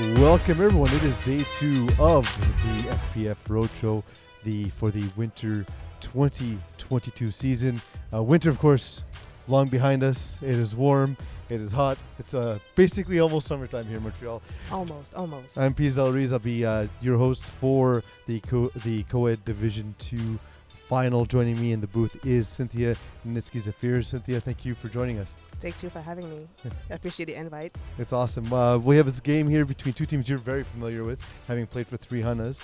Welcome everyone. It is day 2 of the FPF Roadshow for the winter 2022 season. Winter, of course, long behind us. It is warm. It is hot. It's basically almost summertime here in Montreal. Almost. I'm Piz Del Ruiz. I'll be your host for the Co-Ed Division 2 final. Joining me in the booth is Synthia-Nitskie Zephyr. Cynthia, thank you for joining us. Thanks you for having me. I appreciate the invite. It's awesome. We have this game here between two teams you're very familiar with, having played for 3 Hunas.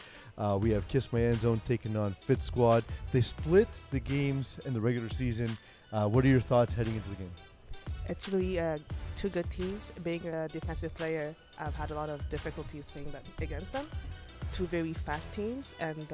We have Kiss My End Zone taking on Fitsquad. They split the games in the regular season. What are your thoughts heading into the game? It's really two good teams. Being a defensive player, I've had a lot of difficulties playing against them. 2 very fast teams, and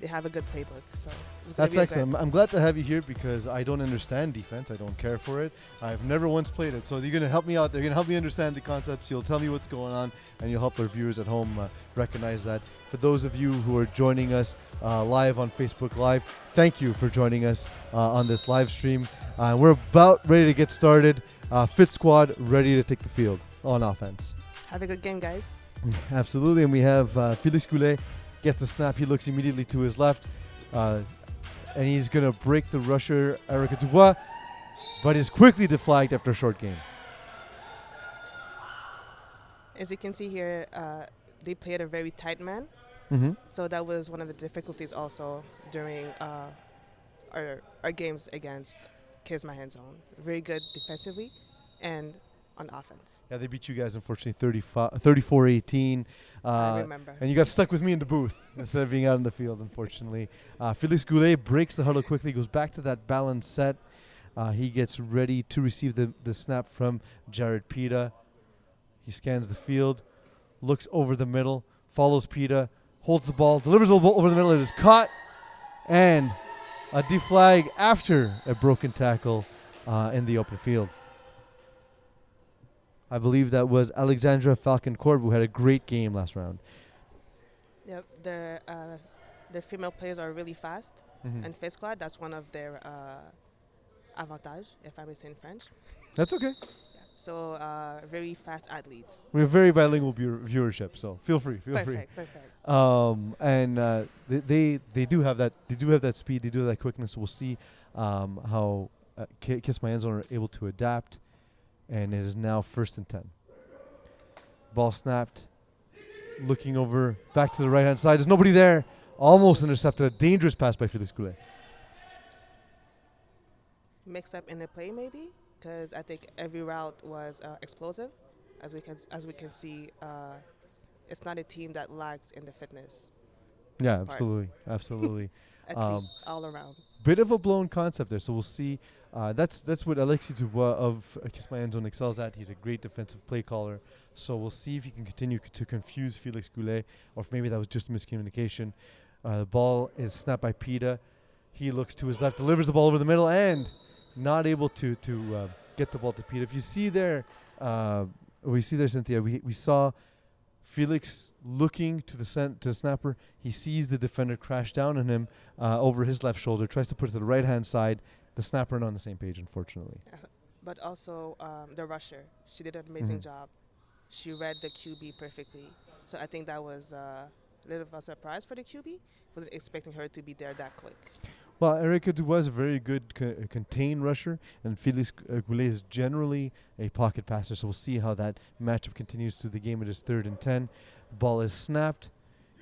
they have a good playbook. So that's excellent. I'm glad to have you here because I don't understand defense. I don't care for it. I've never once played it. So you're going to help me out there. You're going to help me understand the concepts. You'll tell me what's going on, and you'll help our viewers at home recognize that. For those of you who are joining us live on Facebook Live, thank you for joining us on this live stream. We're about ready to get started. Fitsquad ready to take the field on offense. Have a good game, guys. Absolutely, and we have Felix Goulet gets the snap. He looks immediately to his left, and he's going to break the rusher, Eric Dubois, but is quickly deflagged after a short game. As you can see here, they played a very tight man, so that was one of the difficulties also during our games against Kiss My Hand Zone. Very good defensively and on offense. Yeah, they beat you guys, unfortunately, 34-18. I remember. And you got stuck with me in the booth instead of being out in the field, unfortunately. Felix Goulet breaks the huddle quickly, goes back to that balance set. He gets ready to receive the snap from Jared Pita. He scans the field, looks over the middle, follows Pita, holds the ball, delivers the ball over the middle. It is caught, and a deflag after a broken tackle in the open field. I believe that was Alexandra Falcon-Corb, who had a great game last round. Yep, their female players are really fast, and Fitsquad, that's one of their avantage, if I may say in French. That's okay. Yeah. So very fast athletes. We have very bilingual viewership, so feel free. Perfect. And they do have that. They do have that speed. They do have that quickness. We'll see how Kiss My End Zone are able to adapt. And it is now 1st and 10. Ball snapped. Looking over, back to the right-hand side. There's nobody there. Almost intercepted. A dangerous pass by Felix Goulet. Mix up in the play maybe, because I think every route was explosive. As we can see, it's not a team that lags in the fitness. Yeah, part. absolutely. At least all around. Bit of a blown concept there, so we'll see. That's what Alexis Dubois of Kiss My End Zone excels at. He's a great defensive play caller, so we'll see if he can continue to confuse Felix Goulet, or if maybe that was just miscommunication. The ball is snapped by Pita. He looks to his left, delivers the ball over the middle, and not able to get the ball to Pita. If you see there, Cynthia, we saw Felix looking to the snapper. He sees the defender crash down on him over his left shoulder, tries to put it to the right-hand side. The snapper not on the same page, unfortunately. But also the rusher. She did an amazing job. She read the QB perfectly. So I think that was a little of a surprise for the QB. Wasn't expecting her to be there that quick. Well, Erica Dubois is a very good contained rusher, and Felix Goulet is generally a pocket passer, so we'll see how that matchup continues through the game. It is 3rd and 10. The ball is snapped.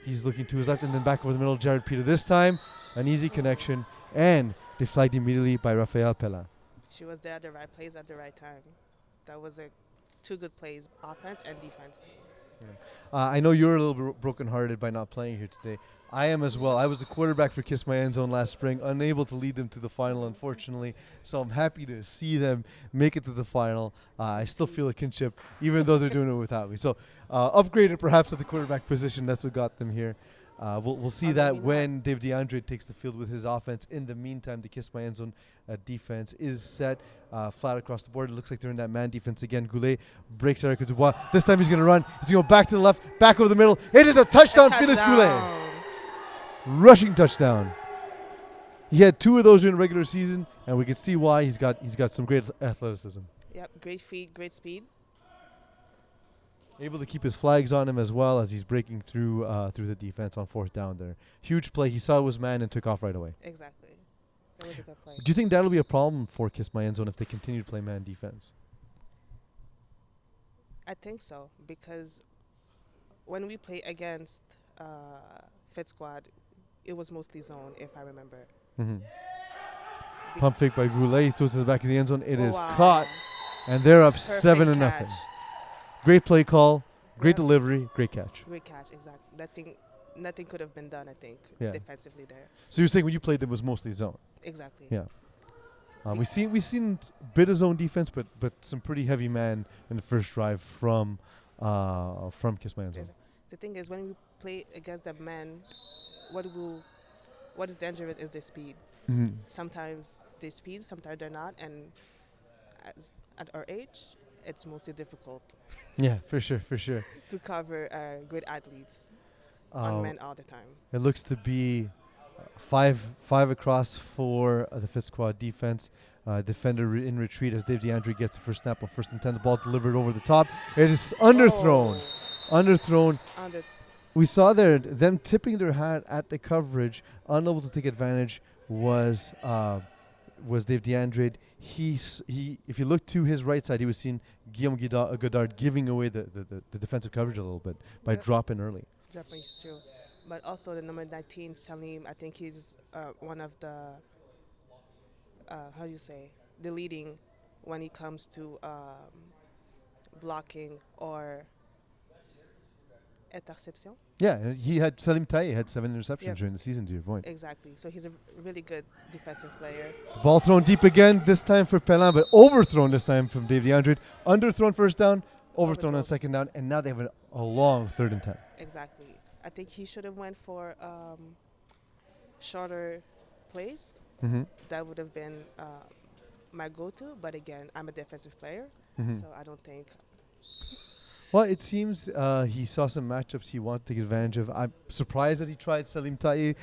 He's looking to his left and then back over the middle. Jared Pita this time. An easy connection, and deflagged immediately by Raphael Pella. She was there at the right place at the right time. That was 2 good plays, offense and defense too. Yeah. I know you're a little brokenhearted by not playing here today. I am as well. I was the quarterback for Kiss My End Zone last spring, unable to lead them to the final, unfortunately. So I'm happy to see them make it to the final. I still feel a kinship, even though they're doing it without me. So upgraded perhaps at the quarterback position. That's what got them here. We'll see that when Dave DeAndre takes the field with his offense. In the meantime, the Kiss My End Zone defense is set flat across the board. It looks like they're in that man defense again. Goulet breaks Eric Dubois. This time he's going to run. He's going to go back to the left, back over the middle. It is a touchdown, Felix Goulet. Rushing touchdown. He had 2 of those during the regular season, and we can see why. He's got some great athleticism. Yep, great feet, great speed. Able to keep his flags on him as well as he's breaking through through the defense on 4th down there. Huge play. He saw it was man and took off right away. Exactly. So it was a good play. Do you think that'll be a problem for Kiss My End Zone if they continue to play man defense? I think so, because when we play against Fitsquad, it was mostly zone, if I remember. Pump fake by Goulet. He throws to the back of the end zone. It is Wow. caught, and they're up Perfect 7-0. catch. Great play call, great Yep. delivery, great catch. Great catch, exactly. Nothing could have been done, I think, Yeah. defensively there. So you're saying when you played them it was mostly zone? Exactly. Yeah. We seen a bit of zone defense, but some pretty heavy man in the first drive from Kiss My End Zone. The thing is, when we play against the men, what is dangerous is their speed. Sometimes they speed, sometimes they're not, and at our age, it's mostly difficult. Yeah, for sure. To cover good athletes on men all the time. It looks to be five across for the Fitsquad defense. Defender in retreat as Dave DeAndre gets the first snap on 1st and 10. The ball delivered over the top. It is underthrown. We saw there them tipping their hat at the coverage, unable to take advantage was Dave DeAndre. He if you look to his right side, he was seeing Guillaume Godard giving away the defensive coverage a little bit by dropping early. Dropping is true, but also the number 19 Salim. I think he's one of the the leading when it comes to blocking or interception. Yeah, he had Salim Taye had 7 interceptions during the season, to your point. Exactly. So he's a really good defensive player. Ball thrown deep again, this time for Pelin, but overthrown this time from Dave DeAndre. Underthrown first down, overthrown on 2nd down, and now they have a long 3rd and 10. Exactly. I think he should have went for shorter plays. That would have been my go-to, but again, I'm a defensive player, so I don't think. Well, it seems he saw some matchups he wanted to take advantage of. I'm surprised that he tried Salim Taye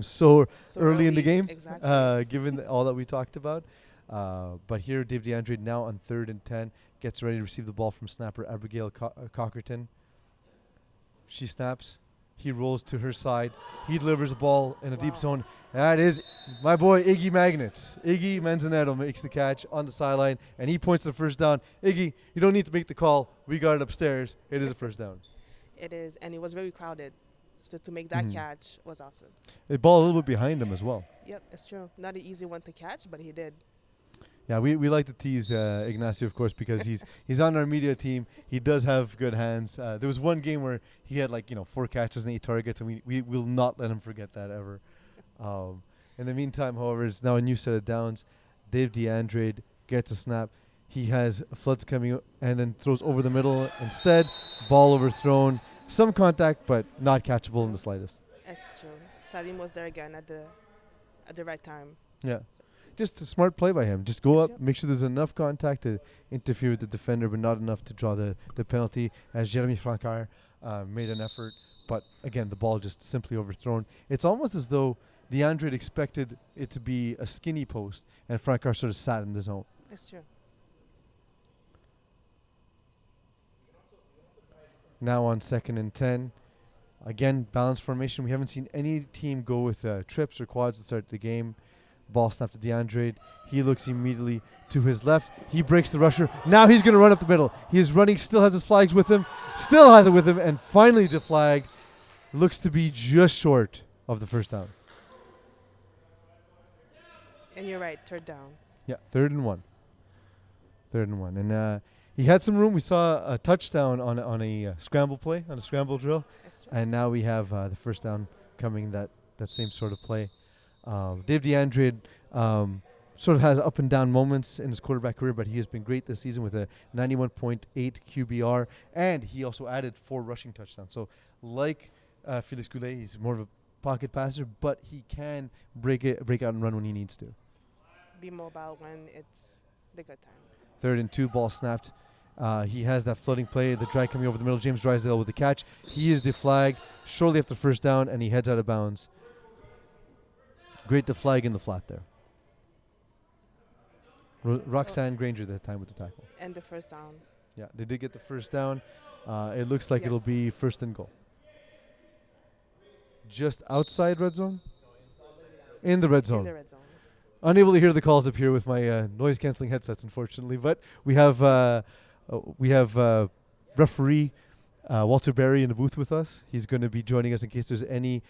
so early in the game, given all that we talked about. But here, Dave DeAndre now on 3rd and 10 gets ready to receive the ball from snapper Abigail Cockerton. She snaps. He rolls to her side. He delivers a ball in a deep zone. That is my boy Iggy Magnets. Iggy Manzaneto makes the catch on the sideline, and he points to the first down. Iggy, you don't need to make the call. We got it upstairs. It is a first down. It is, and it was very crowded. So to make that catch was awesome. The ball a little bit behind him as well. Yep, it's true. Not an easy one to catch, but he did. Yeah, we like to tease Ignacio, of course, because he's on our media team. He does have good hands. There was one game where he had 4 catches and 8 targets, and we will not let him forget that ever. In the meantime, however, it's now a new set of downs. Dave DeAndre gets a snap. He has Floods coming and then throws over the middle instead. Ball overthrown. Some contact, but not catchable in the slightest. That's true. Salim was there again at the right time. Yeah. Just a smart play by him. Just go up, make sure there's enough contact to interfere with the defender, but not enough to draw the penalty, as Jeremy Francard made an effort. But, again, the ball just simply overthrown. It's almost as though DeAndre expected it to be a skinny post, and Francard sort of sat in the zone. That's true. Now on 2nd and 10. Again, balanced formation. We haven't seen any team go with trips or quads to start the game. Ball snapped to DeAndre. He looks immediately to his left. He breaks the rusher. Now he's going to run up the middle. He is running, still has his flags with him. Still has it with him, and finally deflagged. Looks to be just short of the first down. And you're right, 3rd down. Yeah, 3rd and 1. 3rd and 1. And he had some room. We saw a touchdown on a scramble play, on a scramble drill. And now we have the first down coming, that same sort of play. Dave DeAndre sort of has up and down moments in his quarterback career, but he has been great this season with a 91.8 QBR, and he also added 4 rushing touchdowns. So like Felix Goulet, he's more of a pocket passer, but he can break out and run when he needs to. Be mobile when it's the good time. 3rd and 2, ball snapped. He has that floating play, the drag coming over the middle. James Drysdale with the catch. He is deflagged shortly after first down, and he heads out of bounds. Great deflag in the flat there. Roxanne Granger that time with the tackle. And the first down. Yeah, they did get the first down. It looks like it'll be first and goal. Just outside red zone? In the red zone. In the red zone. Unable to hear the calls up here with my noise canceling headsets, unfortunately. But we have referee Walter Berry in the booth with us. He's going to be joining us in case there's any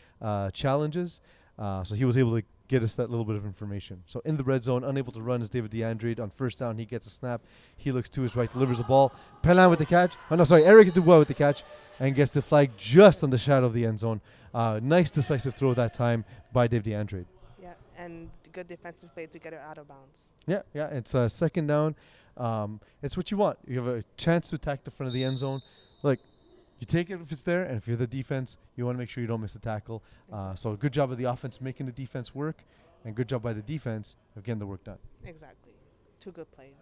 challenges. So he was able to get us that little bit of information. So in the red zone, unable to run is David DeAndre. On first down, he gets a snap. He looks to his right, delivers the ball. Pelin with the catch. Eric Dubois with the catch and gets the flag just on the shadow of the end zone. Nice decisive throw that time by Dave DeAndre. Yeah, and good defensive play to get it out of bounds. Yeah, it's second down. It's what you want. You have a chance to attack the front of the end zone. Like, you take it if it's there, and if you're the defense, you want to make sure you don't miss the tackle. So good job of the offense making the defense work, and good job by the defense of getting the work done. Exactly. 2 good plays.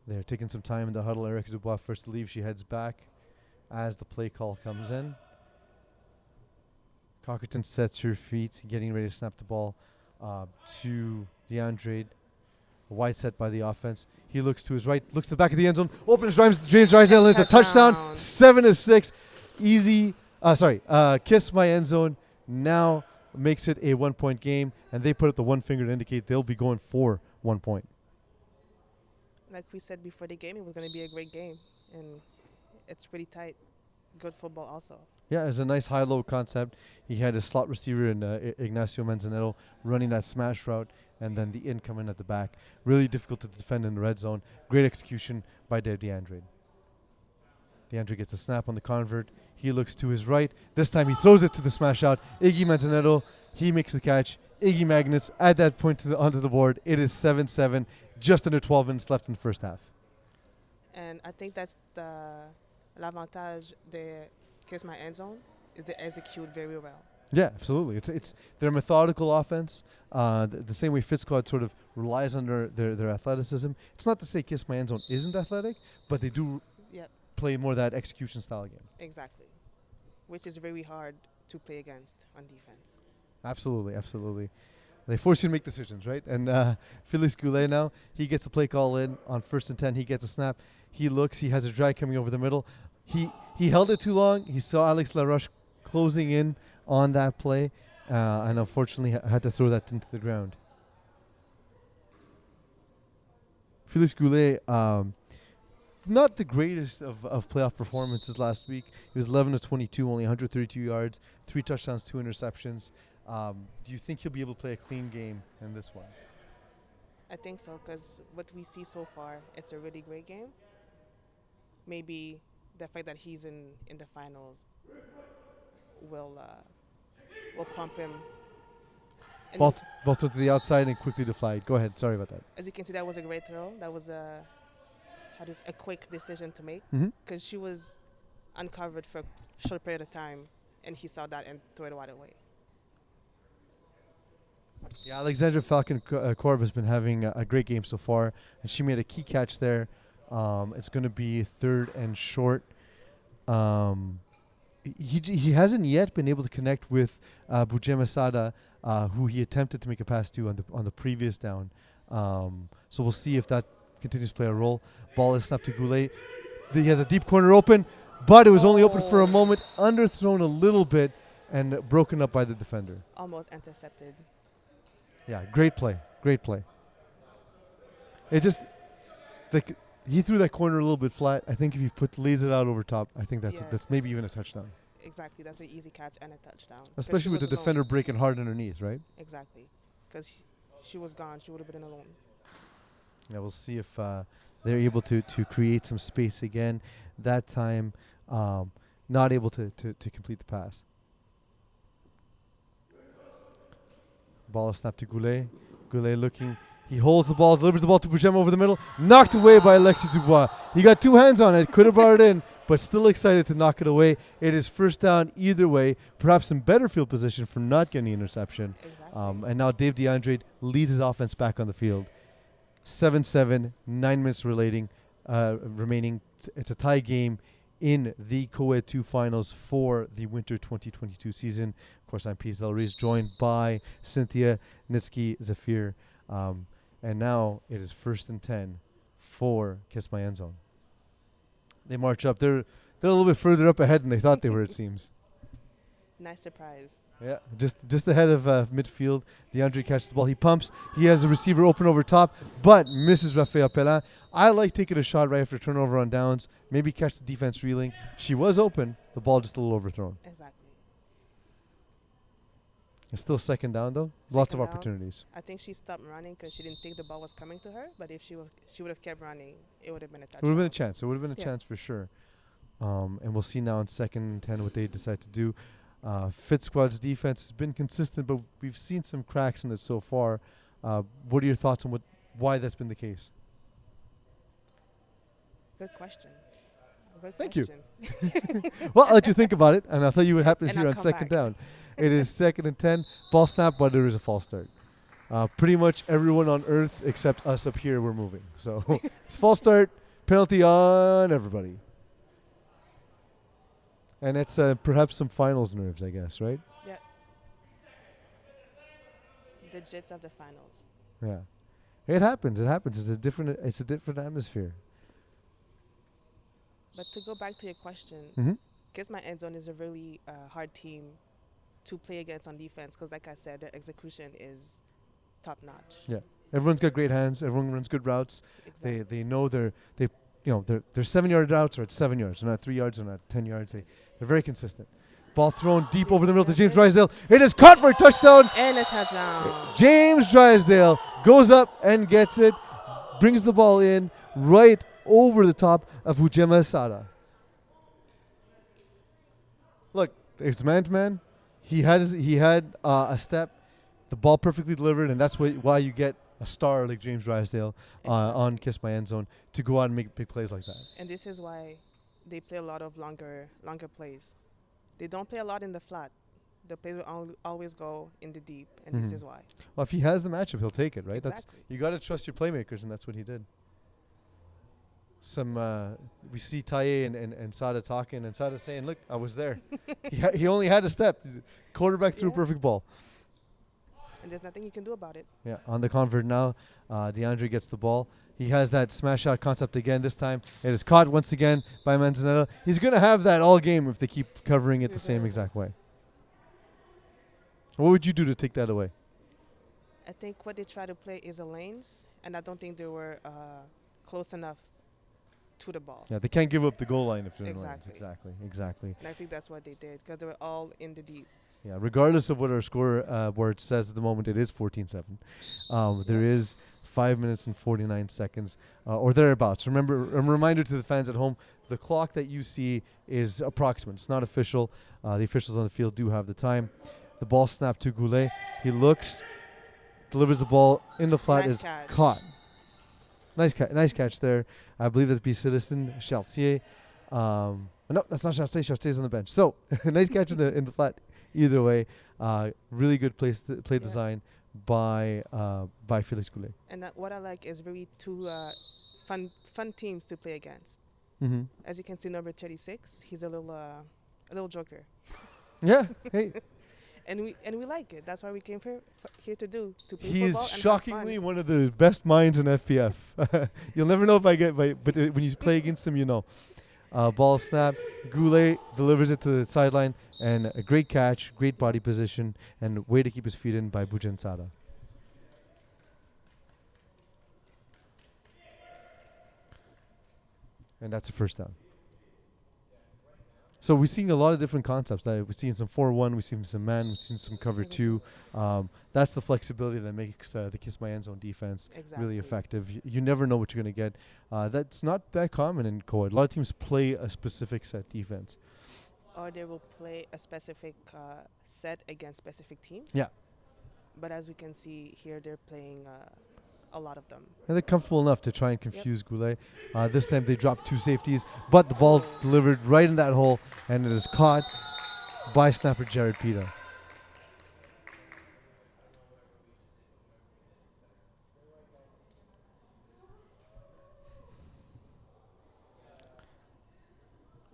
They're taking some time in the huddle. Erica Dubois first to leave. She heads back as the play call comes in. Cockerton sets her feet, getting ready to snap the ball to DeAndre. Wide set by the offense. He looks to his right, looks to the back of the end zone. Opens James Drysdale, and it's a touchdown. 7-6. Easy. Kiss My End Zone now makes it a 1-point game, and they put up the one finger to indicate they'll be going for 1 point. Like we said before the game, it was going to be a great game, and it's pretty tight. Good football also. Yeah, it's a nice high-low concept. He had a slot receiver in Ignacio Manzanello running that smash route, and then the in coming at the back. Really difficult to defend in the red zone. Great execution by Dave DeAndre. DeAndre gets a snap on the convert. He looks to his right. This time he throws it to the smash out. Iggy Manzanello, he makes the catch. Iggy Magnets at that point onto the board. It is 7-7, just under 12 minutes left in the first half. And I think that's l'avantage de Kiss My End Zone is they execute very well. Yeah, absolutely. It's their methodical offense. The same way Fitsquad sort of relies on their athleticism. It's not to say Kiss My End Zone isn't athletic, but they do play more that execution style game. Exactly, which is very hard to play against on defense. Absolutely. They force you to make decisions, right? And Felix Goulet now, he gets the play call in on 1st and 10. He gets a snap. He looks. He has a drag coming over the middle. He held it too long. He saw Alex Laroche closing in on that play, and unfortunately had to throw that into the ground. Felix Goulet, not the greatest of playoff performances last week. He was 11 of 22, only 132 yards, 3 touchdowns, 2 interceptions. Do you think he'll be able to play a clean game in this one? I think so, because what we see so far, it's a really great game. Maybe the fact that he's in the finals will pump him. Ball to the outside and quickly to fly. Go ahead. Sorry about that. As you can see, that was a great throw. That was a quick decision to make, because she was uncovered for a short period of time, and he saw that and threw it right away. Yeah, Alexandra Falcon Korb has been having a great game so far, and she made a key catch there. It's going to be 3rd and short. He hasn't yet been able to connect with Bouje Masada, who he attempted to make a pass to on the previous down. So we'll see if that continues to play a role. Ball is snapped to Goulet. He has a deep corner open, but it was only open for a moment, underthrown a little bit, and broken up by the defender. Almost intercepted. Yeah, great play. It just, he threw that corner a little bit flat. I think if you lays it out over top, I think that's maybe even a touchdown. Exactly, that's an easy catch and a touchdown. Especially with the defender breaking hard underneath, right? Exactly, because she was gone. She would have been alone. Yeah, we'll see if they're able to create some space again. That time, not able to complete the pass. Ball is snapped to Goulet. Goulet looking. He holds the ball, delivers the ball to Bougem over the middle. Knocked away by Alexis Dubois. He got 2 hands on it. Could have brought it in, but still excited to knock it away. It is first down either way. Perhaps in better field position for not getting the interception. Exactly. And now Dave DeAndre leads his offense back on the field. 7-7, 9 minutes remaining. It's a tie game in the Co-Ed 2 finals for the winter 2022 season. Of course, I'm PSL Reese, joined by Synthia-Nitskie, Zephyr. And now it is 1st and 10 for Kiss My End Zone. They march up. They're a little bit further up ahead than they thought they were, it seems. Nice surprise. Yeah, just ahead of midfield. DeAndre catches the ball. He pumps. He has a receiver open over top, but misses Raphael Pelin. I like taking a shot right after turnover on downs. Maybe catch the defense reeling. She was open. The ball just a little overthrown. Exactly. It's still second down, though. Second Lots of down. opportunities. I think she stopped running because she didn't think the ball was coming to her. But if she would have kept running, it would have been a It touchdown. would have been a chance. It would have been a Yeah. chance for sure. And we'll see now in 2nd and 10 what they decide to do. Fitsquad's defense has been consistent, but we've seen some cracks in it so far. What are your thoughts on why that's been the case? Good question. Good Thank you. question. Well, I'll let you think about it, and I'll tell you what happens And here I'll on come 2nd back. down. It is 2nd and 10. Ball snap, but there is a false start. Pretty much everyone on earth except us up here, we're moving. So it's false start, penalty on everybody. And it's perhaps some finals nerves, I guess, right? Yeah. The Jets of the finals. Yeah. It happens. It happens. It's a different atmosphere. But to go back to your question, Mm-hmm. Kiss My End Zone is a really hard team to play against on defense because, like I said, their execution is top notch. Yeah. Everyone's got great hands. Everyone runs good routes. Exactly. They know their 7-yard routes are at 7 yards. They're not 3 yards. They're not 10 yards. They're very consistent. Ball thrown deep over the middle to James Drysdale. It is caught for a touchdown. And a touchdown. James Drysdale goes up and gets it. Brings the ball in right over the top of Ujema Sada. Look, it's man-to-man. He had a step, the ball perfectly delivered, and that's why you get a star like James Drysdale on Kiss My End Zone to go out and make big plays like that. And this is why they play a lot of longer plays. They don't play a lot in the flat. The plays will always go in the deep, and this Mhm. is why. Well, if he has the matchup, he'll take it, right? Exactly. You got to trust your playmakers, and that's what he did. We see Taye and Sada talking, and Sada saying, "Look, I was there. He only had a step. Quarterback threw a Yeah. perfect ball." And there's nothing you can do about it. Yeah, on the convert now, DeAndre gets the ball. He has that smash out concept again. This time, it is caught once again by Manzanella. He's going to have that all game if they keep covering it the same exact way. What would you do to take that away? I think what they try to play is a lanes, and I don't think they were close enough to the ball. Yeah, they can't give up the goal line if they're in lanes. Exactly. Exactly. And I think that's what they did because they were all in the deep. Yeah, regardless of what our score board says at the moment, it is 14-7. There is 5 minutes and 49 seconds or thereabouts. Remember, a reminder to the fans at home, the clock that you see is approximate. It's not official. The officials on the field do have the time. The ball snapped to Goulet. He looks, delivers the ball in the flat. Nice It's catch. caught. Nice catch there. I believe that'd be Celestin Chartier. No, that's not Chartier. Chartier's on the bench. So, nice catch in the flat. Either way, really good play design by Felix Goulet. And what I like is really two fun teams to play against. Mm-hmm. As you can see, number 36, he's a little joker, Yeah. Hey, and we like it. That's why we came here to play he football is and have shockingly fun. one of the best minds in FPF. You'll never know if I get, but when you play against him, you know. Ball snap. Goulet delivers it to the sideline, and a great catch, great body position, and way to keep his feet in by Bujan Sada. And that's a first down. So we're seeing a lot of different concepts. We're seeing some 4-1, we're seeing some man, we're seeing some cover 2. That's the flexibility that makes the Kiss My End Zone defense really effective. You never know what you're going to get. That's not that common in co-ed. A lot of teams play a specific set defense. Or they will play a specific set against specific teams. Yeah. But as we can see here, they're playing a lot of them. And they're comfortable enough to try and confuse Goulet. This time they dropped 2 safeties, but the ball delivered right in that hole, and it is caught by snapper Jared Pita.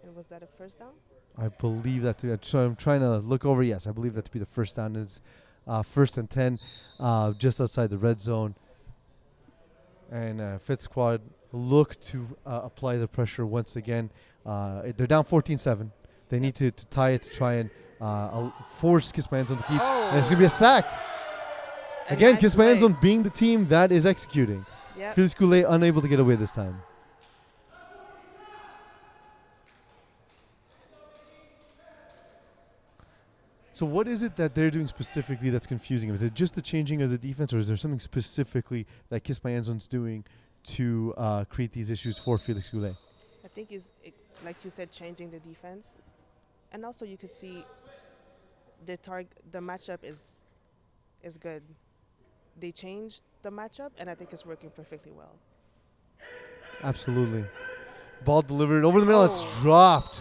And was that a first down? I believe that so I'm trying to look over. Yes, I believe that to be the first down. It's 1st and 10, just outside the red zone. And Fitsquad look to apply the pressure once again. They're down 14-7. They need to tie it to try and force Kiss My End Zone to keep. And it's going to be a sack. Again, nice Kiss My End place. Zone being the team that is executing. Yep. Fitsquad unable to get away this time. So what is it that they're doing specifically that's confusing him? Is it just the changing of the defense, or is there something specifically that Kiss My End Zone's doing to create these issues for Félix Goulet? I think like you said, changing the defense, and also you could see the matchup is good. They changed the matchup, and I think it's working perfectly well. Absolutely. Ball delivered over the middle. It's dropped.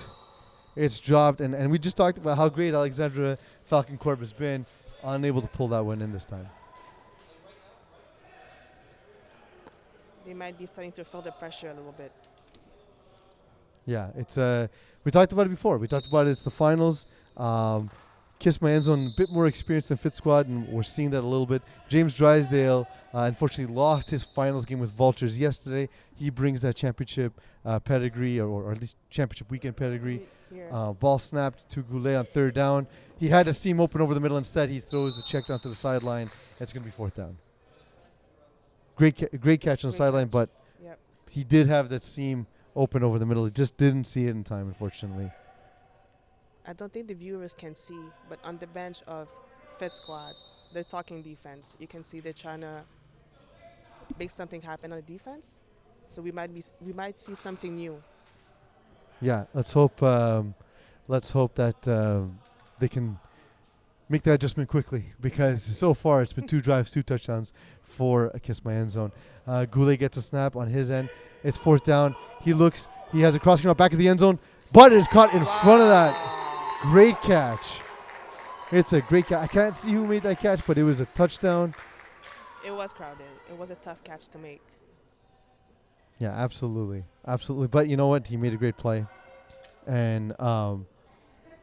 It's dropped, and we just talked about how great Alexandra Falcon-Corb has been, unable to pull that one in this time. They might be starting to feel the pressure a little bit. Yeah, it's we talked about it before. We talked about it's the finals. Kiss My End Zone, a bit more experienced than Fitsquad, and we're seeing that a little bit. James Drysdale unfortunately lost his finals game with Vultures yesterday. He brings that championship pedigree, or at least championship weekend pedigree. Ball snapped to Goulet on third down. He had a seam open over the middle. Instead, he throws the check down to the sideline. It's going to be fourth down. Great catch on the sideline, but he did have that seam open over the middle. He just didn't see it in time, unfortunately. I don't think the viewers can see, but on the bench of Fitsquad, they're talking defense. You can see they're trying to make something happen on the defense. So we might see something new. Yeah, let's hope that they can make that adjustment quickly, because so far it's been 2 drives, 2 touchdowns for Kiss My End Zone. Goulet gets a snap on his end. It's fourth down. He has a crossing route back of the end zone, but it's caught in front of that. Great catch. It's a great catch. I can't see who made that catch, but it was a touchdown. It was crowded. It was a tough catch to make. Yeah, absolutely. Absolutely. But you know what? He made a great play. And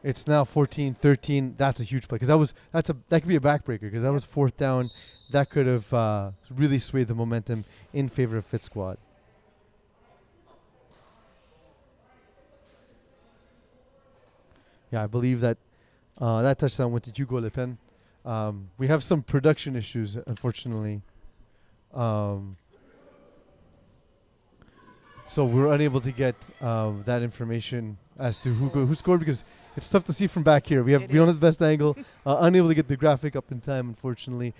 it's now 14-13. That's a huge play, because that could be a backbreaker, because that was fourth down. That could have really swayed the momentum in favor of Fitsquad. Yeah, I believe that that touchdown went to Hugo Le Pen. We have some production issues, unfortunately. So we're unable to get that information as to who scored, because it's tough to see from back here. We don't have the best angle. Unable to get the graphic up in time, unfortunately.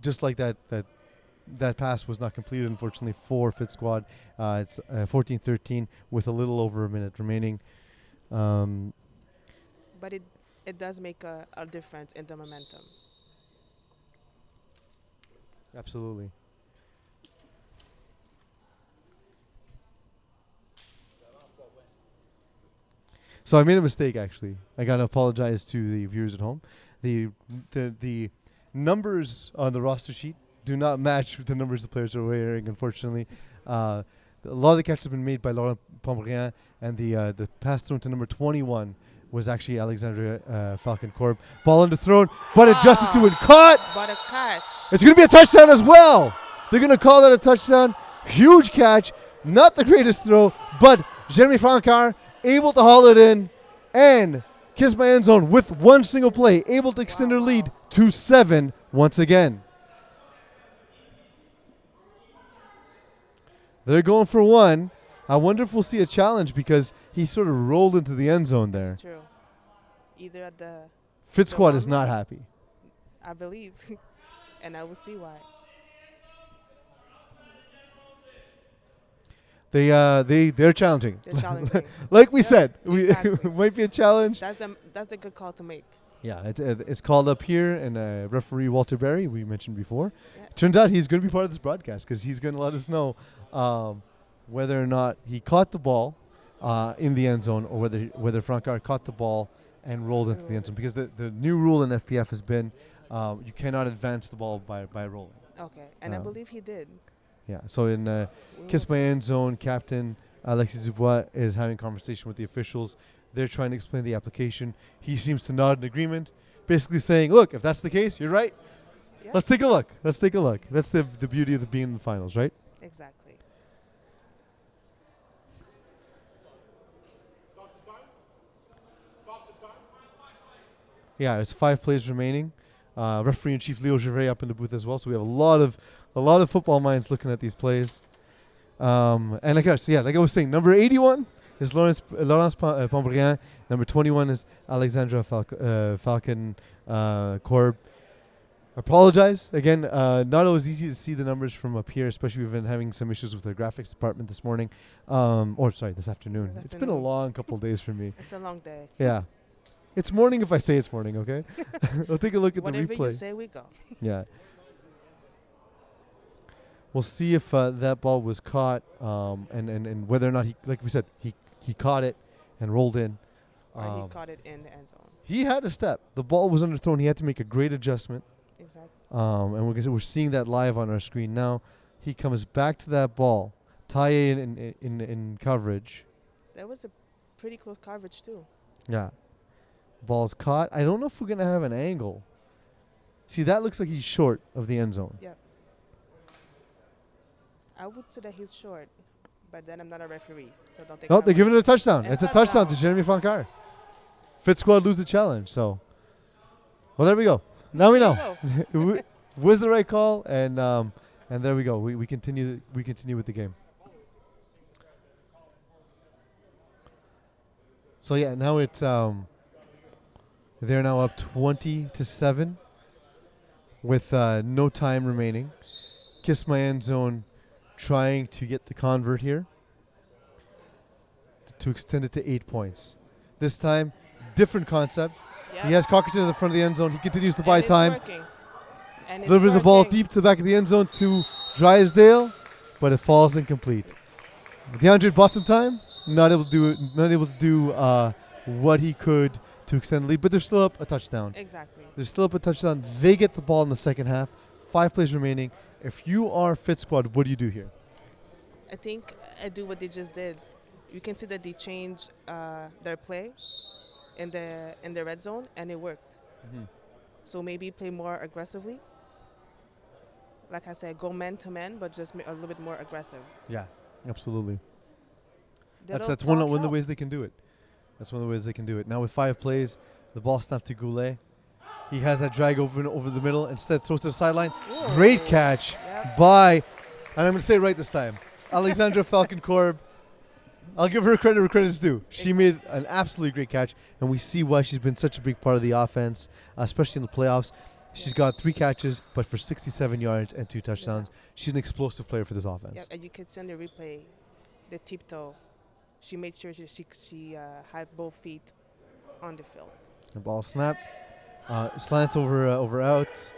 Just like that pass was not completed, unfortunately, for Fitsquad. It's 14-13 with a little over a minute remaining. But it does make a difference in the momentum. Absolutely. So I made a mistake, actually. I got to apologize to the viewers at home. The numbers on the roster sheet do not match with the numbers the players are wearing, unfortunately. A lot of the catches have been made by Laurent Pomerien, and the pass thrown to number 21 was actually Alexandria Falcon-Corb. Ball underthrown, but adjusted to and caught. But a catch. It's going to be a touchdown as well. They're going to call that a touchdown. Huge catch. Not the greatest throw, but Jeremy Francard able to haul it in, and Kiss My End Zone with one single play, able to extend their lead to 7 once again. They're going for 1. I wonder if we'll see a challenge, because he sort of rolled into the end zone there. That's true. Either at the Fitsquad is not happy. I believe, and I will see why. They're challenging. They're challenging. Like we said, exactly. it might be a challenge. That's a good call to make. Yeah, it's called up here, and referee Walter Berry, we mentioned before. Yeah. Turns out he's going to be part of this broadcast, because he's going to let us know whether or not he caught the ball in the end zone, or whether Francard caught the ball and rolled into the end zone. Because the new rule in FPF has been you cannot advance the ball by rolling. Okay, and I believe he did. Yeah, so in Kiss My End Zone, Captain Alexis Dubois is having a conversation with the officials. They're trying to explain the application. He seems to nod in agreement, basically saying, look, if that's the case, you're right. Yep. Let's take a look. That's the beauty of being in the finals, right? Exactly. Yeah, it's 5 plays remaining. Referee in chief Leo Gervais up in the booth as well. So we have a lot of football minds looking at these plays. And like I was saying, number 81 is Laurence Pontbriand. Number 21 is Alexandra Falcon Korb. Apologize again. Not always easy to see the numbers from up here, especially we've been having some issues with the graphics department this morning, this afternoon. It's been a long couple of days for me. It's a long day. Yeah, it's morning if I say it's morning. Okay, we'll take a look at the replay. Whatever you say, we go. Yeah, we'll see if that ball was caught, and whether or not like we said, he caught it and rolled in. Or he caught it in the end zone. He had a step. The ball was underthrown. He had to make a great adjustment. Exactly. And we're seeing that live on our screen now. He comes back to that ball. Taille in coverage. That was a pretty close coverage too. Yeah. Ball's caught. I don't know if we're going to have an angle. See, that looks like he's short of the end zone. Yeah. I would say that he's short, but then I'm not a referee, so don't think. Oh, they're giving it a touchdown. It's a touchdown to Jeremy Foncard. Fitsquad lose the challenge. So, well, there we go. Now we know. Was the right call, and there we go. We continue with the game. So yeah, now it's they're now up 20-7 with no time remaining. Kiss My End Zone trying to get the convert here to extend it to 8 points. This time, different concept. Yep. He has Cockerton in the front of the end zone. He continues to buy time. Delivers the ball deep to the back of the end zone to Drysdale, but it falls incomplete. DeAndre bought some time, not able to do what he could to extend the lead, but they're still up a touchdown. Exactly. They're still up a touchdown. They get the ball in the second half. 5 plays remaining. If you are Fitsquad, what do you do here? I think I do what they just did. You can see that they changed their play in the red zone, and it worked. Mm-hmm. So maybe play more aggressively. Like I said, go man to man, but just a little bit more aggressive. Yeah, absolutely. That's one of the ways they can do it. That's one of the ways they can do it. Now with 5 plays, the ball snapped to Goulet. He has that drag over the middle. Instead, throws to the sideline. Whoa. Great catch by, and I'm going to say it right this time, Alexandra Falcon Korb. I'll give her credit where credit's due. She made an absolutely great catch, and we see why she's been such a big part of the offense, especially in the playoffs. She's got 3 catches, but for 67 yards and 2 touchdowns. She's an explosive player for this offense. Yeah, and you could send the replay, the tiptoe. She made sure she had both feet on the field. The ball snapped. Slants over out.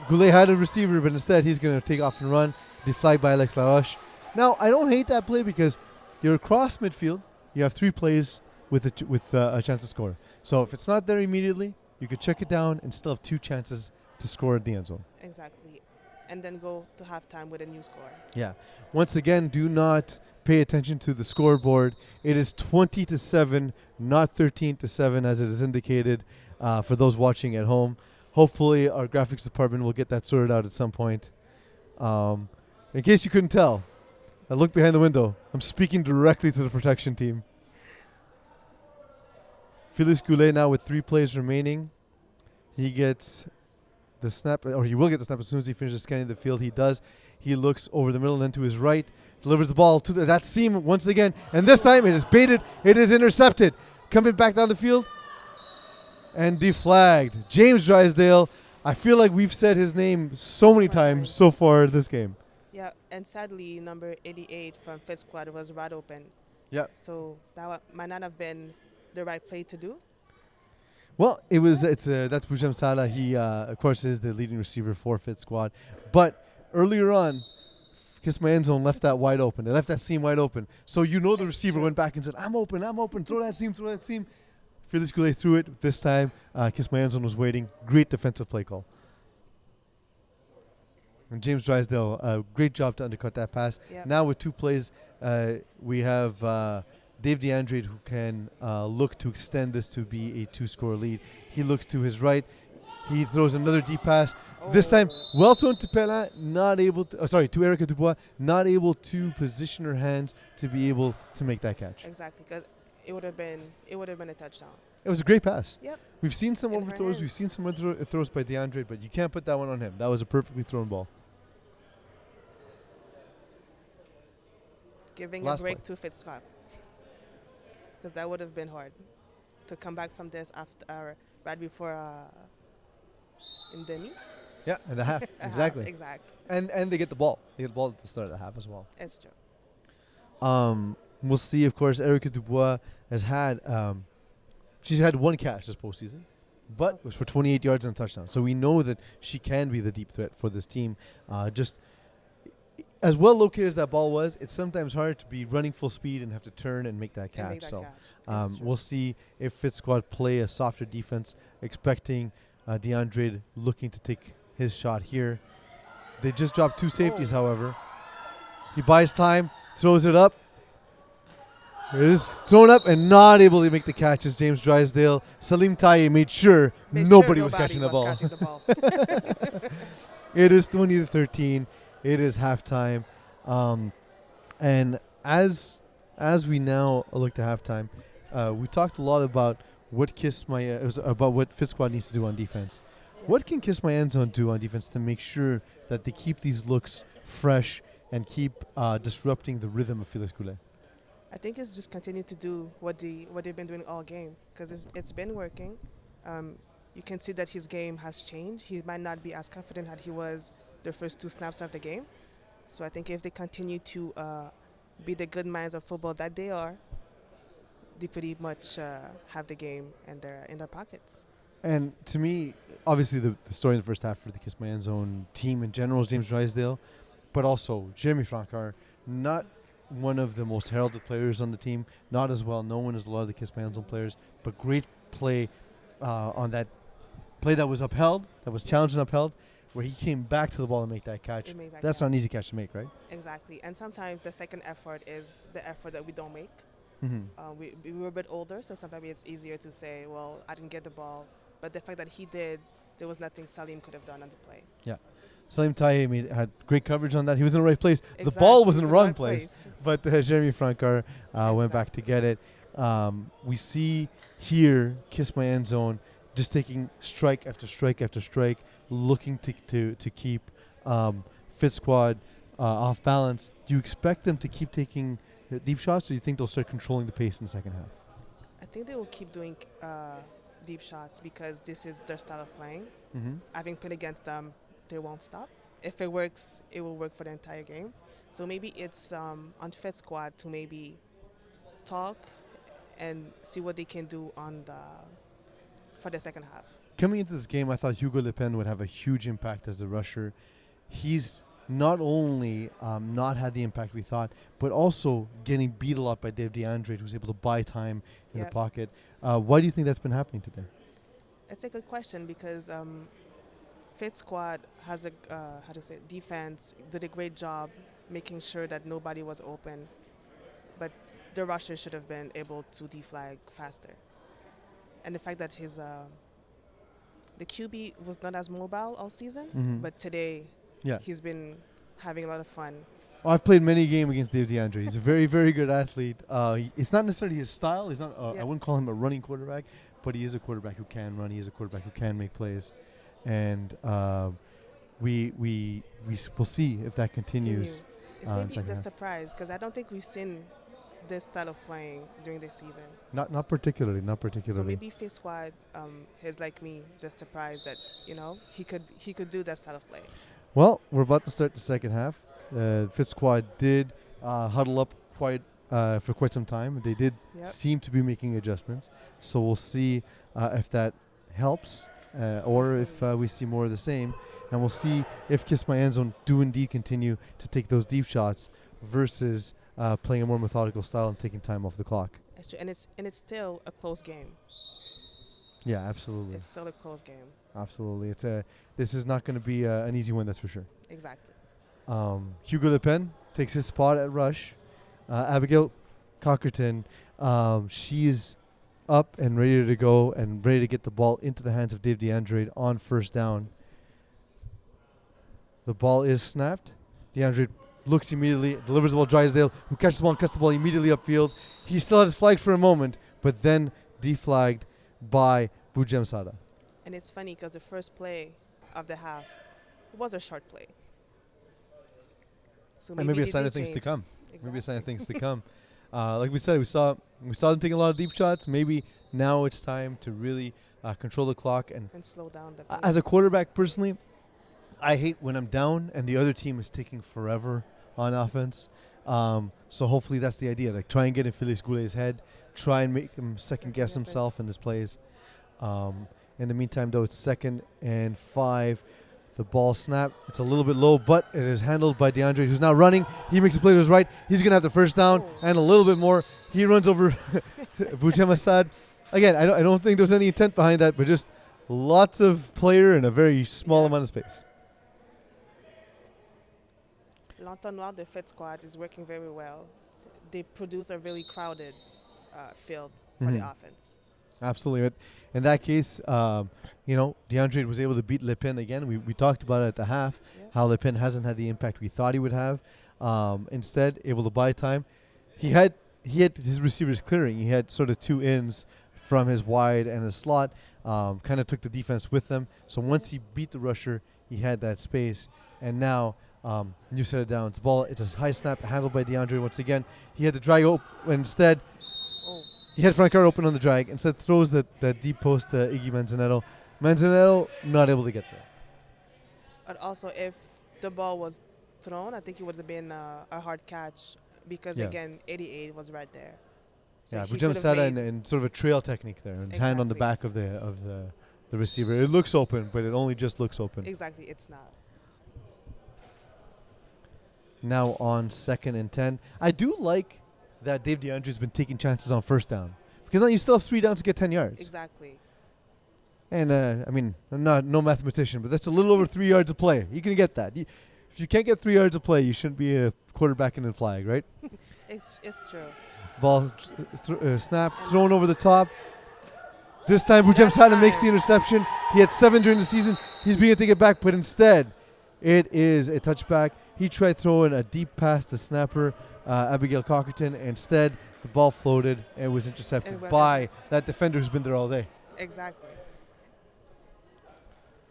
Goulet had a receiver, but instead he's going to take off and run. Deflagged by Alex Laroche. Now, I don't hate that play because you're across midfield. You have 3 plays with a chance to score. So if it's not there immediately, you could check it down and still have 2 chances to score at the end zone. Exactly. And then go to halftime with a new score. Yeah. Once again, do not pay attention to the scoreboard. It is 20-7, not 13-7 as it is indicated for those watching at home. Hopefully our graphics department will get that sorted out at some point. In case you couldn't tell, I look behind the window. I'm speaking directly to the protection team. Félix Goulet now with 3 plays remaining. He gets the snap, or he will get the snap as soon as he finishes scanning the field. He does. He looks over the middle and then to his right. Delivers the ball to that seam once again. And this time it is baited. It is intercepted. Coming back down the field. And deflagged. James Drysdale. I feel like we've said his name so many times so far this game. Yeah, and sadly, number 88 from Fitsquad was wide open. Yeah. So that might not have been the right play to do. Well, that's Boujem Sala. He, of course, is the leading receiver for Fitsquad. But earlier on, Kiss My End Zone left that wide open. They left that seam wide open. So the receiver went back and said, I'm open, throw that seam. Félix Goulet threw it. This time, Kiss My End Zone was waiting. Great defensive play call. And James Drysdale, great job to undercut that pass. Yep. Now with 2 plays, we have Dave DeAndre who can look to extend this to be a 2-score lead. He looks to his right. He throws another deep pass. Oh. This time, well thrown to Pelin, to Erica Dubois, not able to position her hands to be able to make that catch. Exactly, because it would have been a touchdown. It was a great pass. Yep. We've seen some In her overthrows. We've hands. seen some throws by DeAndre, but you can't put that one on him. That was a perfectly thrown ball. Giving Last a break to Fitsquad. Because that would have been hard to come back from this after right before in demi. Yeah, and the half. Exactly. Exact. And they get the ball. They get the ball at the start of the half as well. It's true. We'll see, of course, Erica Dubois has had she's had one catch this postseason, but it was for 28 yards and a touchdown. So we know that she can be the deep threat for this team. Just as well located as that ball was, it's sometimes hard to be running full speed and have to turn and make that catch. We'll see if Fitsquad play a softer defense, expecting DeAndre looking to take his shot here. They just dropped 2 safeties, however. He buys time, throws it up. It is thrown up and not able to make the catch as James Drysdale. Salim Taye made sure nobody was catching the ball. It is 20-13. It is halftime. And as we now look to halftime, we talked a lot about what Fitsquad needs to do on defense. What can Kiss My End Zone do on defense to make sure that they keep these looks fresh and keep disrupting the rhythm of Félix Goulet? I think it's just continue to do what they've been doing all game, because it's been working. You can see that his game has changed. He might not be as confident as he was the first 2 snaps of the game. So I think if they continue to be the good minds of football that they are, they pretty much have the game in their pockets. And to me, obviously the story in the first half for the Kiss My End Zone team in general is James Drysdale, but also Jeremy Francard, not one of the most heralded players on the team, not as well known as a lot of the Kiss My End Zone players, but great play on that play that was upheld, that was challenged and upheld, where he came back to the ball and make that catch. That's not an easy catch to make, right? Exactly. And sometimes the second effort is the effort that we don't make. Mm-hmm. We were a bit older, so sometimes it's easier to say, well, I didn't get the ball. But the fact that he did, there was nothing Salim could have done on the play. Yeah. Salim Taye had great coverage on that. He was in the right place. Exactly. The ball was in the wrong place. But Jeremy Francard went back to get it. We see here Kiss My End Zone just taking strike after strike after strike, looking to keep Fitsquad off balance. Do you expect them to keep taking deep shots, or do you think they'll start controlling the pace in the second half? I think they will keep doing deep shots because this is their style of playing. Mm-hmm. Having played against them, they won't stop. If it works, it will work for the entire game. So maybe it's on Fitsquad to maybe talk and see what they can do for the second half. Coming into this game, I thought Hugo Le Pen would have a huge impact as a rusher. He's not only not had the impact we thought, but also getting beat a lot by Dave DeAndre, who's able to buy time in the pocket. Why do you think that's been happening today? It's a good question because Fitsquad has defense, did a great job making sure that nobody was open, but the rusher should have been able to deflag faster. And the fact that the QB was not as mobile all season, but today he's been having a lot of fun. Well, I've played many games against Dave DeAndre. He's a very, very good athlete. It's not necessarily his style. He's not. I wouldn't call him a running quarterback, but he is a quarterback who can run. He is a quarterback who can make plays, and we'll see if that continues. It's maybe the surprise because I don't think we've seen this style of playing during this season. Not particularly. So maybe Fitsquad is like me, just surprised that he could do that style of play. Well, we're about to start the second half. Fitsquad did huddle up for quite some time. They did seem to be making adjustments. So we'll see if that helps or if we see more of the same. And we'll see if Kiss My End Zone do indeed continue to take those deep shots versus playing a more methodical style and taking time off the clock. That's true. And it's still a close game. Yeah, absolutely. It's still a close game. Absolutely. This is not going to be an easy win, that's for sure. Exactly. Hugo Le Pen takes his spot at rush. Abigail Cockerton, she's up and ready to go and ready to get the ball into the hands of Dave DeAndre on first down. The ball is snapped. DeAndre looks immediately, delivers the ball to Drysdale, who catches the ball and cuts the ball immediately upfield. He still had his flag for a moment, but then deflagged by Bujem Sada. And it's funny because the first play of the half was a short play. So And maybe a sign of things to come. Exactly. Maybe a sign of things to come. Like we said, we saw them taking a lot of deep shots. Maybe now it's time to really control the clock and slow down the pace. As a quarterback, personally, I hate when I'm down and the other team is taking forever on offense. So hopefully that's the idea. Like, try and get in Félix Goulet's head. Try and make him second-guess himself in his plays. In the meantime, though, it's 2nd and 5. The ball snap. It's a little bit low, but it is handled by DeAndre, who's now running. He makes a play to his right. He's going to have the first down and a little bit more. He runs over Bujem Assad. Again, I don't think there was any intent behind that, but just lots of player in a very small amount of space. L'Entonnoir, the Fitsquad, is working very well. They produce a really crowded field for the offense. Absolutely. But in that case, DeAndre was able to beat Le Pen again. We talked about it at the half, how Le Pen hasn't had the impact we thought he would have. Instead, able to buy time. He had his receivers clearing. He had sort of 2 ins from his wide and his slot, kind of took the defense with them. So once he beat the rusher, he had that space. And now, new set of downs. Ball, it's a high snap handled by DeAndre once again. He had the drag open. Instead, he had front guard open on the drag. Instead, throws that deep post to Iggy Manzanetto. Manzanetto not able to get there. But also, if the ball was thrown, I think it would have been a hard catch because, again, 88 was right there. So Bujem Sada and sort of a trail technique there. And his hand on the back of the receiver. It looks open, but it only just looks open. Exactly, it's not. Now on 2nd and 10. I do like that Dave DeAndre's been taking chances on first down. Because now you still have 3 downs to get 10 yards. Exactly. And, I'm no mathematician, but that's a little over 3 yards of play. You can get that. If you can't get 3 yards of play, you shouldn't be a quarterback in the flag, right? It's true. Ball snap, thrown over the top. This time, Bujem Sada makes the interception. He had 7 during the season. He's being able to get back, but instead, it is a touchback. He tried throwing a deep pass to snapper Abigail Cockerton. Instead, the ball floated and was intercepted by that defender who's been there all day. Exactly.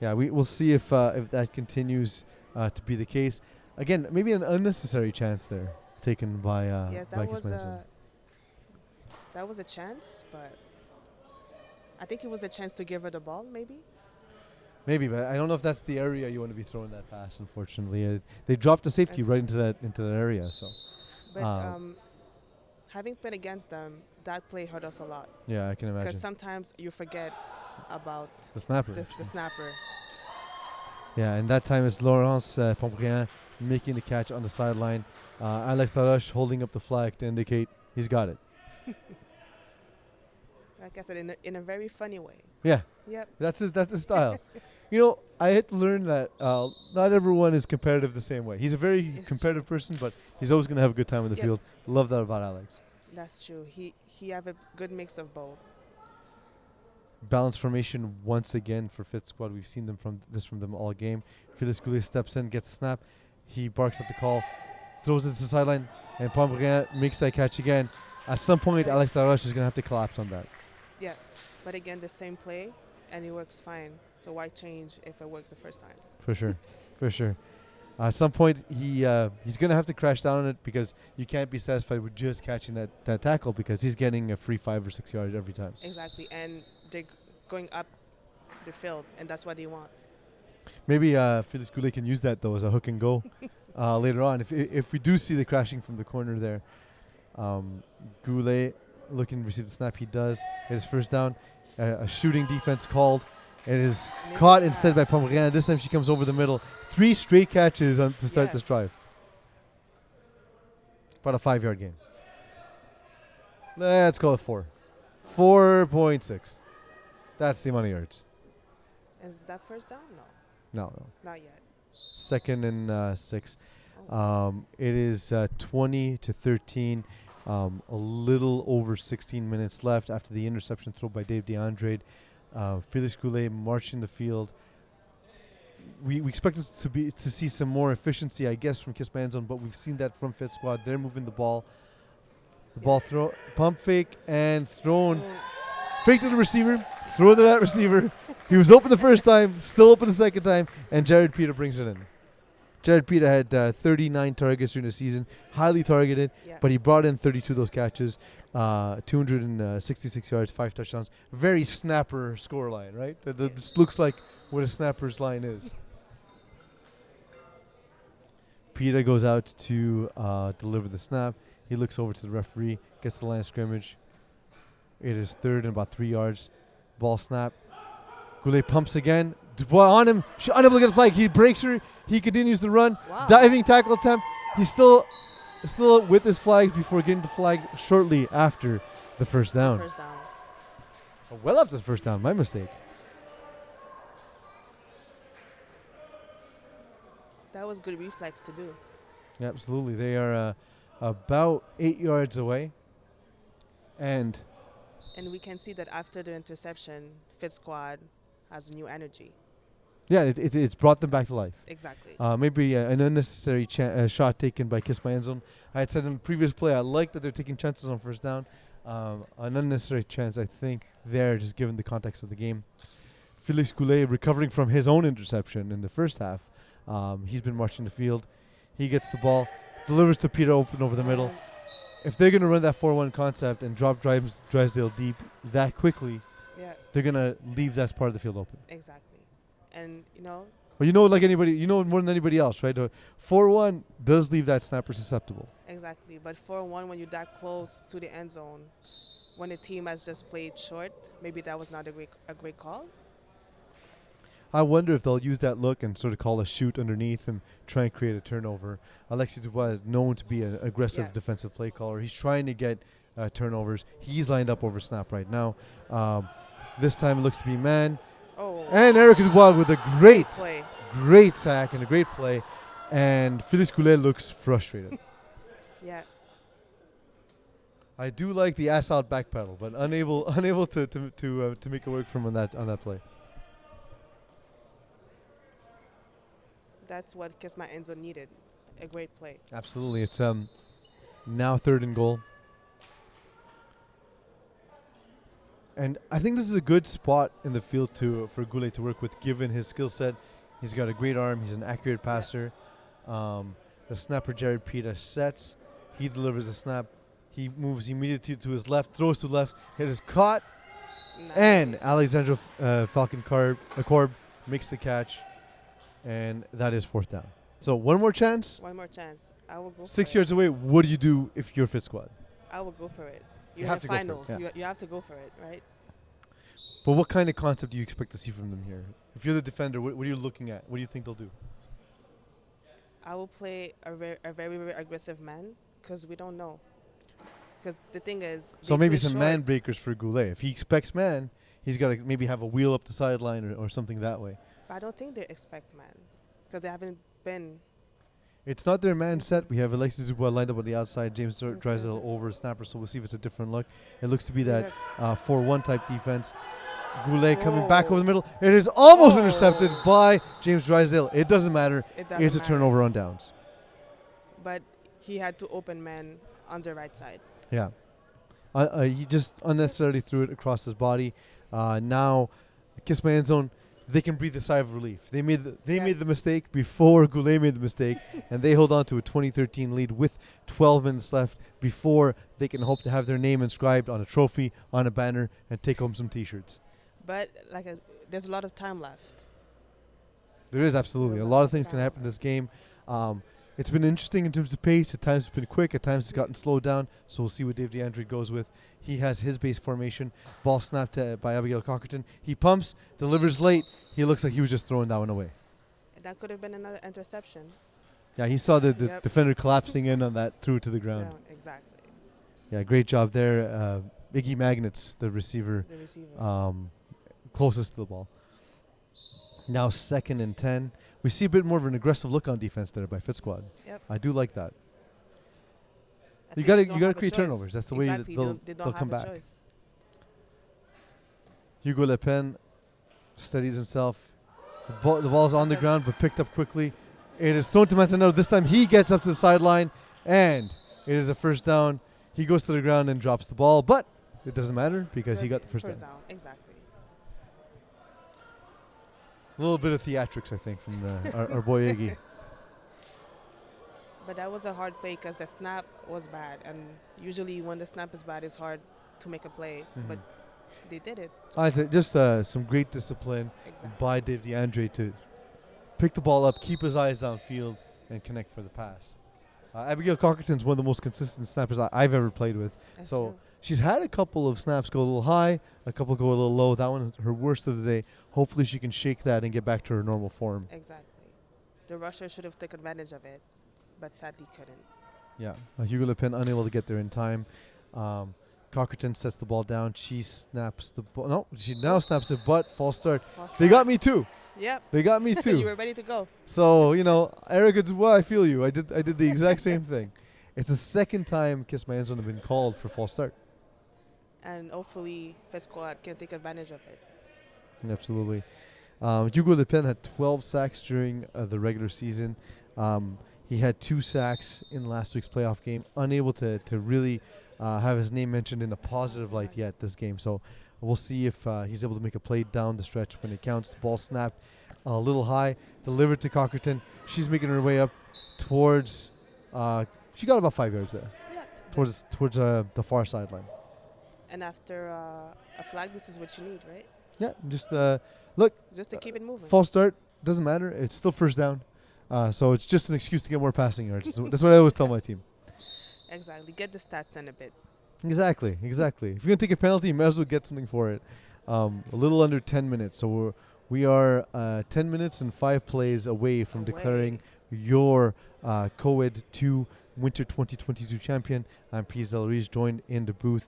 Yeah, we'll see if that continues to be the case. Again, maybe an unnecessary chance there taken by that was a chance, but I think it was a chance to give her the ball, maybe. Maybe, but I don't know if that's the area you want to be throwing that pass. Unfortunately, they dropped the safety right into that area. So, but having played against them, that play hurt us a lot. Yeah, I can imagine. Because sometimes you forget about the snapper. The snapper. Yeah, and that time is Laurence Pombriand making the catch on the sideline. Alex Laroche holding up the flag to indicate he's got it. Like I said, in a very funny way. Yeah. Yep. That's his style. I had to learn that not everyone is competitive the same way. He's a very competitive person, but he's always going to have a good time in the field. Love that about Alex. That's true. He have a good mix of both. Balanced formation once again for Fitsquad. We've seen from them all game. Félix Goulet steps in, gets a snap. He barks at the call, throws it to the sideline, and Pombriand makes that catch again. At some point, Alex Laroche is going to have to collapse on that. Yeah, but again, the same play, and it works fine. So why change if it works the first time? For sure, for sure. At some point, he's going to have to crash down on it because you can't be satisfied with just catching that tackle because he's getting a free 5 or 6 yards every time. Exactly, and they're going up the field, and that's what they want. Maybe Félix Goulet can use that, though, as a hook and go later on. If we do see the crashing from the corner there, Goulet looking to receive the snap. He does. It is first down. A shooting defense called. It is caught instead by Pombriand. This time she comes over the middle. 3 straight catches to start this drive. About a 5-yard gain. Let's call it 4. 4.6. That's the amount of yards. Is that first down? No. Not yet. 2nd and 6. It is 20-13. A little over 16 minutes left after the interception thrown by Dave DeAndre. Félix Goulet marching the field. We expect us to see some more efficiency, I guess, from Kiss My End Zone, but we've seen that from Fitsquad. They're moving the ball. The ball pump fake and thrown. Fake to the receiver. throw it to that receiver. He was open the first time, still open the second time, and Jared Peter brings it in. Jared Peter had 39 targets during the season, highly targeted, but he brought in 32 of those catches, 266 yards, 5 touchdowns. Very snapper score line, right? This looks like what a snapper's line is. Peter goes out to deliver the snap. He looks over to the referee, gets the line of scrimmage. It is third and about 3 yards. Ball snap. Goulet pumps again. Dubois on him. Unable to get the flag. He breaks her. He continues to run. Wow. Diving tackle attempt. He's still with his flags before getting the flag shortly after the first down. First down. Oh, well up to the first down. My mistake. That was good reflex to do. Yeah, absolutely. They are about 8 yards away. And we can see that after the interception, Fitsquad has new energy. yeah, it's brought them back to life. Exactly. Maybe an unnecessary shot taken by Kiss My End Zone. I had said in the previous play, I like that they're taking chances on first down. An unnecessary chance, I think, there, just given the context of the game. Felix Goulet recovering from his own interception in the first half. He's been marching the field. He gets the ball, delivers to Peter open over the middle. If they're going to run that 4-1 concept and drop Drysdale deep that quickly, they're going to leave that part of the field open. Exactly. And, Well, like anybody, more than anybody else, right? 4-1 does leave that snapper susceptible. Exactly. But 4-1, when you're that close to the end zone, when the team has just played short, maybe that was not a great call. I wonder if they'll use that look and sort of call a shoot underneath and try and create a turnover. Alexis Dubois is known to be an aggressive defensive play caller. He's trying to get turnovers. He's lined up over snap right now. This time it looks to be man. Oh. And Eric Dubois with a great sack and a great play. And Felix Goulet looks frustrated. Yeah. I do like the ass out back pedal, but unable to make it work from on that play. That's what Kiss My End Zone needed. A great play. Absolutely. It's now 3rd and goal. And I think this is a good spot in the field for Goulet to work with, given his skill set. He's got a great arm. He's an accurate passer. The snapper, Jared Peter, sets. He delivers a snap. He moves immediately to his left, throws to the left. It is caught. Nice. And Alexandra Falcon Korb makes the catch. And that is 4th down. So one more chance. One more chance. I will go 6 yards away. What do you do if you're Fitsquad? I will go for it. You have to finals. go for it. You have to go for it, right? But what kind of concept do you expect to see from them here? If you're the defender, what are you looking at? What do you think they'll do? I will play a very, very aggressive man because we don't know. Because the thing is... So maybe some man breakers for Goulet. If he expects man, he's got to maybe have a wheel up the sideline or something that way. But I don't think they expect man because they haven't been... It's not their man set. We have Alexis Dubois lined up on the outside. James Drysdale over snapper, so we'll see if it's a different look. It looks to be that 4-1 type defense. Goulet coming back over the middle. It is almost intercepted by James Drysdale. It doesn't matter. It's a turnover on downs. But he had to open man on the right side. Yeah. He just unnecessarily threw it across his body. Now, Kiss My End Zone, they can breathe a sigh of relief. They made the mistake before Goulet made the mistake, and they hold on to a 2013 lead with 12 minutes left before they can hope to have their name inscribed on a trophy, on a banner, and take home some T-shirts. But there's a lot of time left. There is absolutely. A lot of things can happen in this game. It's been interesting in terms of pace. At times it's been quick. At times it's gotten slowed down. So we'll see what Dave DeAndre goes with. He has his base formation. Ball snapped by Abigail Cockerton. He pumps, delivers late. He looks like he was just throwing that one away. That could have been another interception. Yeah, he saw the defender collapsing in on that, threw it to the ground. Yeah, exactly. Yeah, great job there. Iggy Magnets, the receiver. Closest to the ball. Now 2nd and 10. We see a bit more of an aggressive look on defense there by Fitsquad. Yep. I do like that. You got to create turnovers. That's the way they'll come back. Hugo Le Pen steadies himself. The ball's on the ground but picked up quickly. It is thrown to Manzanero. This time he gets up to the sideline and it is a first down. He goes to the ground and drops the ball, but it doesn't matter because he got the first down. Exactly. A little bit of theatrics, I think, from our boy Iggy. But that was a hard play because the snap was bad. And usually when the snap is bad, it's hard to make a play. But they did it. I'd say just some great discipline by Dave DeAndre to pick the ball up, keep his eyes downfield, and connect for the pass. Abigail Cockerton's one of the most consistent snappers I've ever played with. That's so true. she's had a couple of snaps go a little high, a couple go a little low. That one her worst of the day. Hopefully she can shake that and get back to her normal form. Exactly. The rusher should have taken advantage of it, but sadly couldn't. Yeah, Hugo Lepin unable to get there in time. Cockerton sets the ball down. She snaps the ball. No, she now snaps it, but false start. They got me too. Yep. They got me too. You were ready to go. So, Erica Dubois, I feel you. I did the exact same thing. It's the second time Kiss My End Zone have been called for false start. And hopefully Fitsquad can take advantage of it. Absolutely. Hugo Lepin had 12 sacks during the regular season. He had 2 sacks in last week's playoff game. Unable to really have his name mentioned in a positive light yet this game. So we'll see if he's able to make a play down the stretch when it counts. The ball snapped a little high, delivered to Cockerton. She's making her way up towards. She got about 5 yards there. Yeah. Towards the far sideline. And after a flag, this is what you need, right? Yeah, just look. Just to keep it moving. False start doesn't matter. It's still first down. So it's just an excuse to get more passing yards. That's what I always tell my team. Exactly. Get the stats in a bit. Exactly. If you're gonna take a penalty, you might as well get something for it. A little under 10 minutes. So we are 10 minutes and 5 plays away from declaring your Co-Ed 2 Winter 2022 champion. I'm Piz Delarice, joined in the booth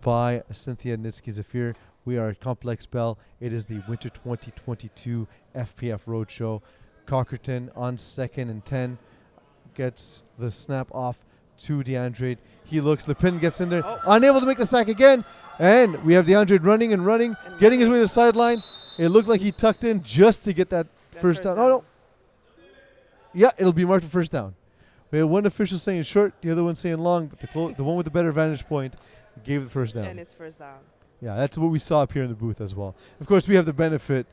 by Synthia-Nitskie Zephyr. We are at Complexe Bell. It is the Winter 2022 FPF Roadshow. Cockerton on 2nd and 10 gets the snap off to DeAndre. He looks, the pin gets in there, unable to make the sack again. And we have DeAndre running, getting his way to the sideline. It looked like he tucked in just to get that first down. Oh, no. Yeah, it'll be marked for first down. We had one official saying short, the other one saying long, but the one with the better vantage point gave it first down. And it's first down. Yeah, that's what we saw up here in the booth as well. Of course, we have the benefit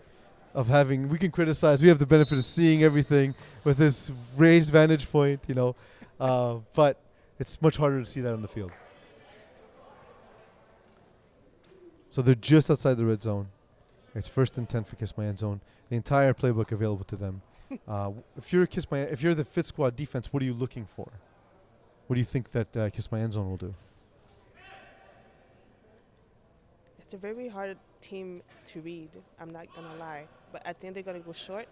of we can criticize. We have the benefit of seeing everything with this raised vantage point, but it's much harder to see that on the field. So they're just outside the red zone. It's 1st and 10 for Kiss My End Zone. The entire playbook available to them. If you're the Fitsquad defense, what are you looking for? What do you think that Kiss My End Zone will do? It's a very hard team to read, I'm not going to lie. But I think they're going to go short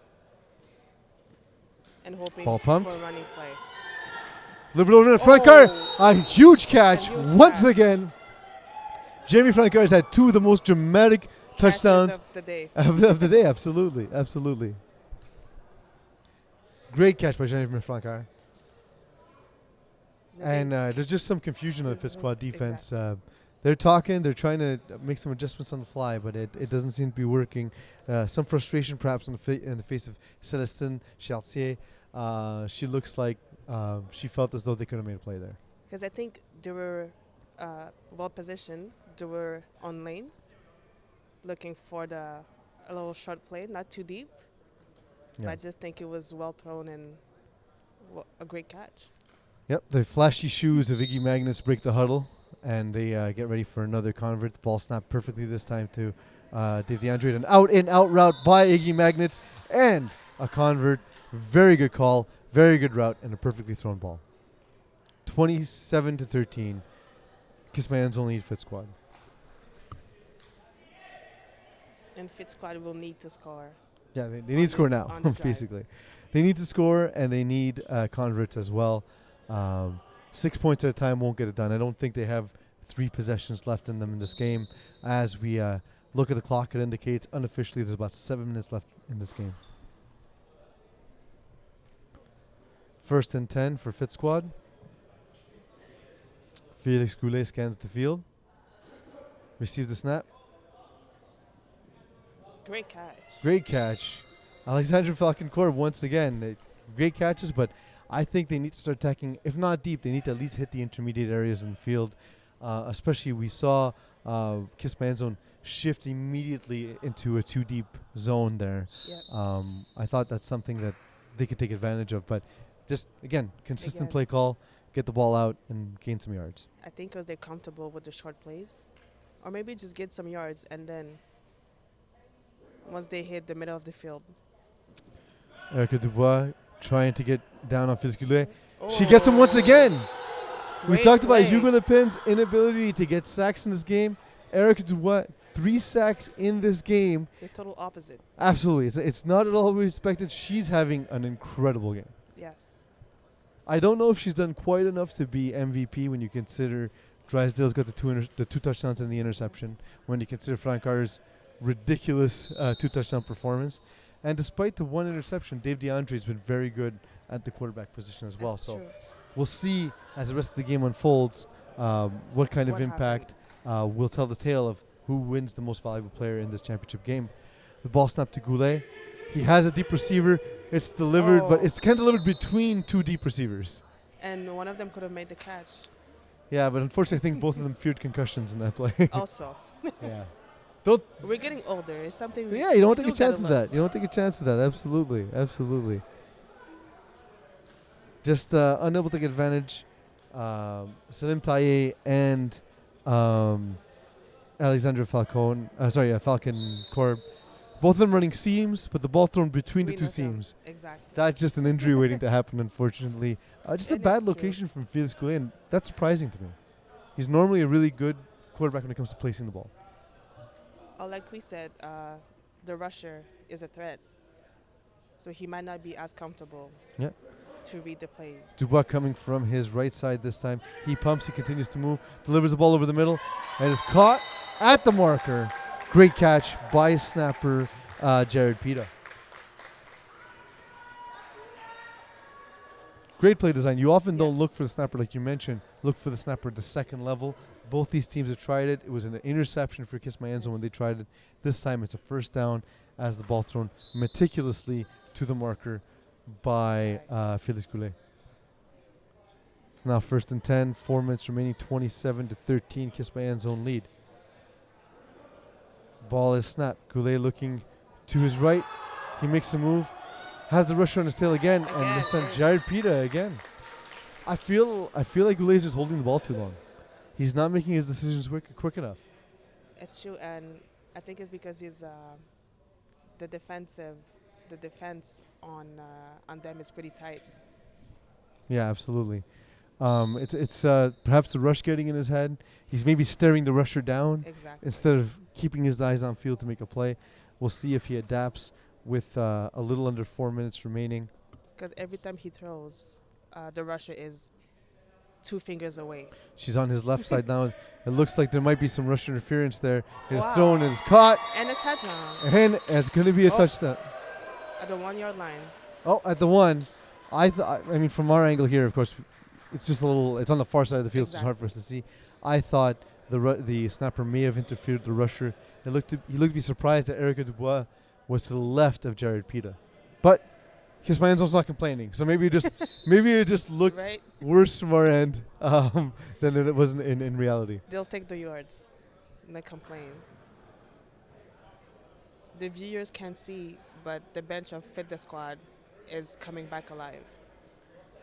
and hoping for a running play. Delivered over to Frankar. A huge catch once again. Jamie Frankar has had 2 of the most dramatic touchdowns of the day. of the day, absolutely. Great catch by Jamie Frankar. And there's just some confusion on the Fitsquad defense. They're talking, they're trying to make some adjustments on the fly, but it doesn't seem to be working. Some frustration perhaps in the face of Celestine Chartier. She looks like she felt as though they could have made a play there. Because I think they were well positioned. They were on lanes, looking for a little short play, not too deep. Yeah. But I just think it was well thrown and a great catch. Yep, the flashy shoes of Iggy Magnets break the huddle, and they get ready for another convert. The ball snapped perfectly this time to Dave DeAndre. An out-in-out route by Iggy Magnets, and a convert. Very good call, very good route, and a perfectly thrown ball. 27-13. Kiss My End Zone lead Fitsquad. And Fitsquad will need to score. Yeah, they need to score now, basically. They need to score, and they need converts as well. 6 points at a time won't get it done. I don't think they have 3 possessions left in them in this game. As we look at the clock, it indicates unofficially there's about 7 minutes left in this game. 1st and 10 for Fitsquad. Felix Goulet scans the field. Receives the snap. Great catch. Great catch. Alexandra Falconcourt once again. Great catches, but I think they need to start attacking. If not deep, they need to at least hit the intermediate areas in the field. Especially we saw Kiss My End Zone shift immediately into a too deep zone there. Yep. I thought that's something that they could take advantage of, but just again, consistent play call, get the ball out and gain some yards. I think because they're comfortable with the short plays, or maybe just get some yards and then once they hit the middle of the field. Erica Dubois trying to get down on Fitsquad. She gets him once again. We talked about Hugo Lepin's inability to get sacks in this game. Erica Dubois, 3 sacks in this game. The total opposite. Absolutely. It's not at all what we expected. She's having an incredible game. Yes. I don't know if she's done quite enough to be MVP when you consider Drysdale's got the 2 touchdowns and the interception, when you consider Frank Carter's ridiculous 2 touchdown performance. And despite the 1 interception, Dave DeAndre has been very good at the quarterback position as well. That's So true. we'll see as the rest of the game unfolds what kind of impact will tell the tale of who wins the most valuable player in this championship game. The ball snapped to Goulet. He has a deep receiver. It's delivered, but it's kind of delivered between 2 deep receivers. And one of them could have made the catch. Yeah, but unfortunately, I think both of them feared concussions in that play. Also. Yeah. We're getting older. It's something. Yeah, you don't take a chance of that. You don't take a chance of that. Absolutely. Absolutely. Just unable to take advantage. Salim Taye and Alexandra Falcon Corb. Both of them running seams, but the ball thrown between the 2 seams. Exactly. That's just an injury waiting to happen, unfortunately. Just a It bad is location from Felix Goulet, and that's surprising to me. He's normally a really good quarterback when it comes to placing the ball. Like we said, the rusher is a threat. So he might not be as comfortable to read the plays. Dubois coming from his right side this time. He pumps, he continues to move, delivers the ball over the middle, and is caught at the marker. Great catch by snapper Jared Pita. Great play design. You often don't look for the snapper like you mentioned. Look for the snapper at the second level. Both these teams have tried it. It was an interception for Kiss My End Zone when they tried it. This time it's a first down as the ball thrown meticulously to the marker by Felix Goulet. It's now 1st and 10. 4 minutes remaining. 27-13. Kiss My End Zone lead. Ball is snapped. Goulet looking to his right. He makes a move. Has the rusher on his tail again. And this time Jared Pita again. I feel like Goulet is just holding the ball too long. He's not making his decisions quick enough. It's true, and I think it's because he's the defense on them is pretty tight. Yeah, absolutely. It's perhaps the rush getting in his head. He's maybe staring the rusher down instead of keeping his eyes on field to make a play. We'll see if he adapts with a little under 4 minutes remaining. Because every time he throws, the rusher is 2 fingers away. She's on his left side now. It looks like there might be some rush interference there. It is thrown, it is caught. And a touchdown. And it's going to be a touchdown. At the 1 yard line. Oh, at the 1. I mean, from our angle here, of course, it's just it's on the far side of the field, so it's hard for us to see. I thought the snapper may have interfered with the rusher. He looked to be surprised that Erica Dubois was to the left of Jared Pita. But Kiss My End Zone's not complaining, so maybe it just looked worse from our end than it was in reality. They'll take the yards, and they complain. The viewers can't see, but the bench of Fitsquad is coming back alive.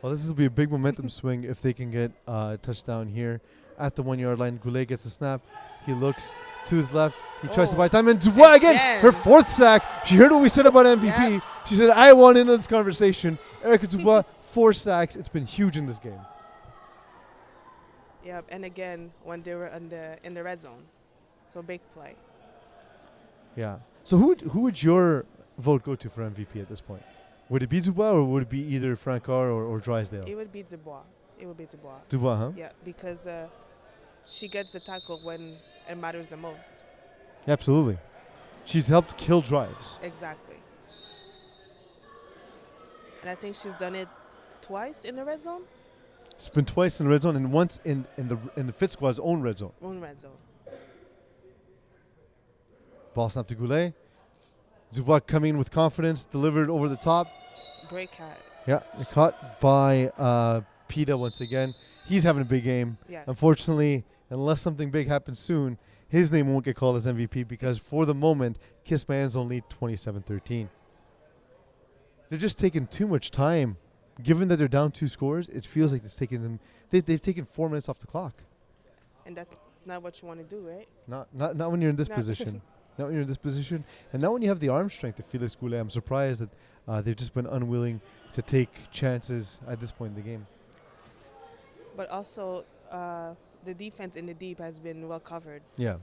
Well, this will be a big momentum swing if they can get a touchdown here at the 1 yard line. Goulet gets a snap. He looks to his left. He tries to buy time. And Dubois again, her 4th sack. She heard what we said about MVP. Yep. She said, I want into this conversation. Erica Dubois, 4 sacks. It's been huge in this game. Yeah, and again, when they were in the red zone. So big play. Yeah. So who would your vote go to for MVP at this point? Would it be Dubois or would it be either Francard or Drysdale? It would be Dubois. Dubois, huh? Yeah, because she gets the tackle when it matters the most. Absolutely. She's helped kill drives. Exactly. And I think she's done it twice in the red zone. It's been twice in the red zone and once in the Fitsquad's own red zone. Ball snap to Goulet. Dubois coming in with confidence, delivered over the top. Great cat. Yeah, caught by Pita once again. He's having a big game. Yes. Unfortunately, unless something big happens soon, his name won't get called as MVP because for the moment, Kiss My End Zone lead 27-13. They're just taking too much time. Given that they're down 2 scores, it feels like it's taking them. They've taken 4 minutes off the clock. And that's not what you want to do, right? Not when you're in this position. Not when you're in this position, and not when you have the arm strength of Felix Goulet. I'm surprised that they've just been unwilling to take chances at this point in the game. But also, the defense in the deep has been well covered. Yeah.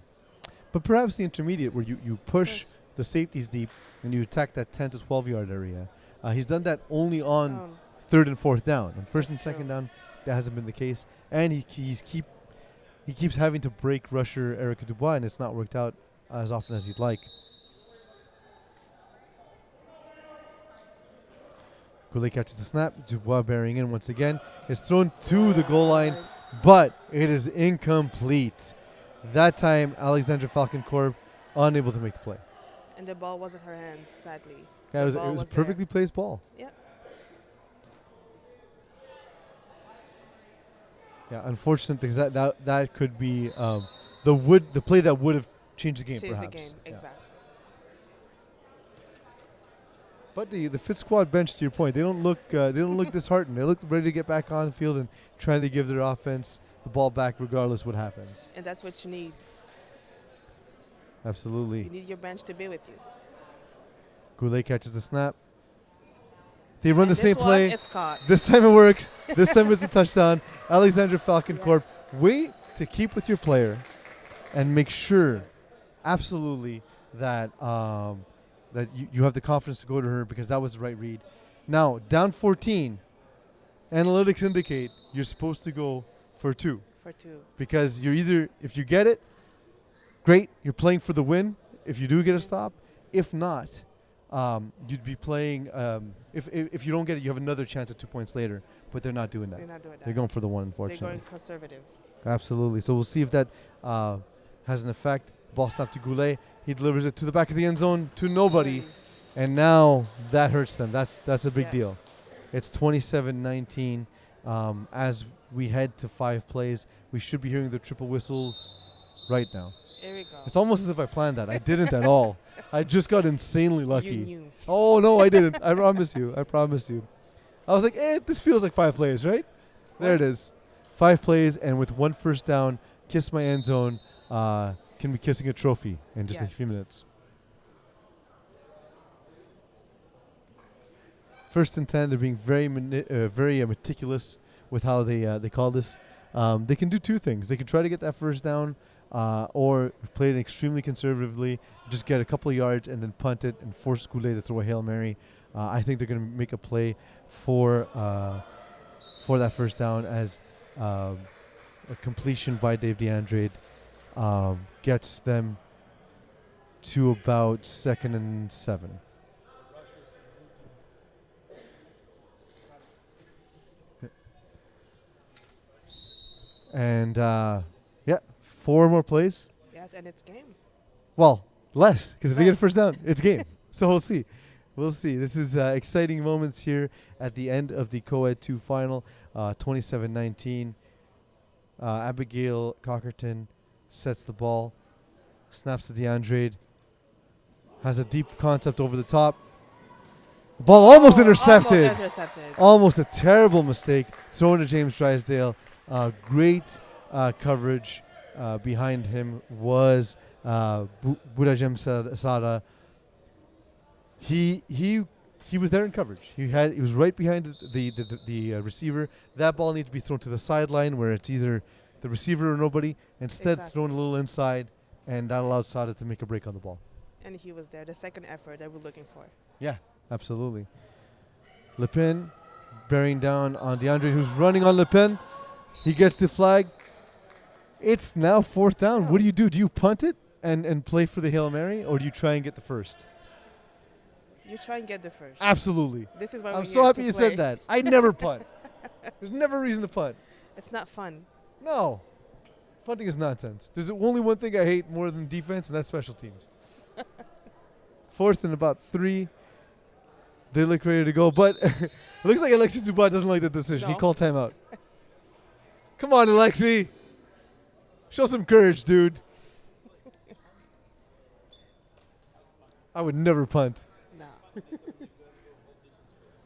But perhaps the intermediate where you push the safeties deep and you attack that 10 to 12 yard area. He's done that only on 3rd and 4th down. On 1st and 2nd down, that hasn't been the case. And he keeps having to break rusher Eric Dubois, and it's not worked out as often as he'd like. Goulet catches the snap. Dubois bearing in once again. It's thrown to the goal line, but it is incomplete. That time, Alexandra Falconcorp unable to make the play. And the ball wasn't her hands, sadly. Yeah, it was a perfectly placed ball. Yep. Yeah, unfortunate because that could be the play that would have changed the game. Changed perhaps. the game, Yeah. exactly. But the Fitsquad bench, to your point, they don't look disheartened. They look ready to get back on the field and trying to give their offense the ball back regardless what happens. And that's what you need. Absolutely. You need your bench to be with you. Goulet catches the snap. They run And the same play. It's caught. This time it works. This time it's a touchdown. Alexandra Falconcorp, wait to keep with your player and make sure, absolutely, that that you have the confidence to go to her because that was the right read. Now, down 14, analytics indicate you're supposed to go for 2. For 2. Because you're either, if you get it, great, you're playing for the win if you do get a stop. If not, you'd be playing, if you don't get it, you have another chance at 2 points later. But they're not doing that. They're not doing that. They're going for the 1, unfortunately. They're going conservative. Absolutely. So we'll see if that has an effect. Ball snapped to Goulet. He delivers it to the back of the end zone to nobody. And now that hurts them. That's a big deal. It's 27-19. As we head to 5 plays, we should be hearing the triple whistles right now. Here we go. It's almost as if I planned that. I didn't at all. I just got insanely lucky. You knew. Oh, no, I didn't. I promise you. I was like, this feels like 5 plays, right? There it is. 5 plays, and with 1 first down, Kiss My End Zone can be kissing a trophy in just a few minutes. 1st and 10, they're being very meticulous with how they call this. They can do 2 things. They can try to get that first down or play it extremely conservatively, just get a couple of yards and then punt it and force Goulet to throw a Hail Mary. I think they're going to make a play for that first down as a completion by Dave DeAndre gets them to about 2nd and 7. And 4 more plays. Yes, and it's game. Well, less, because if they get a first down, it's game. So we'll see. This is exciting moments here at the end of the Co-Ed 2 final, 27-19. Abigail Cockerton sets the ball, snaps to DeAndre, has a deep concept over the top. Ball almost intercepted. Almost a terrible mistake. Thrown to James Drysdale. Great coverage behind him was Burajem Sada. He was there in coverage. He was right behind the receiver. That ball needs to be thrown to the sideline where it's either the receiver or nobody. Instead, thrown a little inside, and that allowed Sada to make a break on the ball. And he was there. The second effort that we're looking for. Yeah, absolutely. Le Pen bearing down on DeAndre, who's running on Le Pen. He gets the flag. It's now 4th down. Yeah. What do you do? Do you punt it and play for the Hail Mary, or do you try and get the first? You try and get the first. Absolutely. This is why I'm so happy you said that. I never punt. There's never a reason to punt. It's not fun. No. Punting is nonsense. There's only one thing I hate more than defense, and that's special teams. 4th and about 3. They look ready to go, but it looks like Alexis Dubois doesn't like the decision. No. He called timeout. Come on, Alexi. Show some courage, dude. I would never punt. No.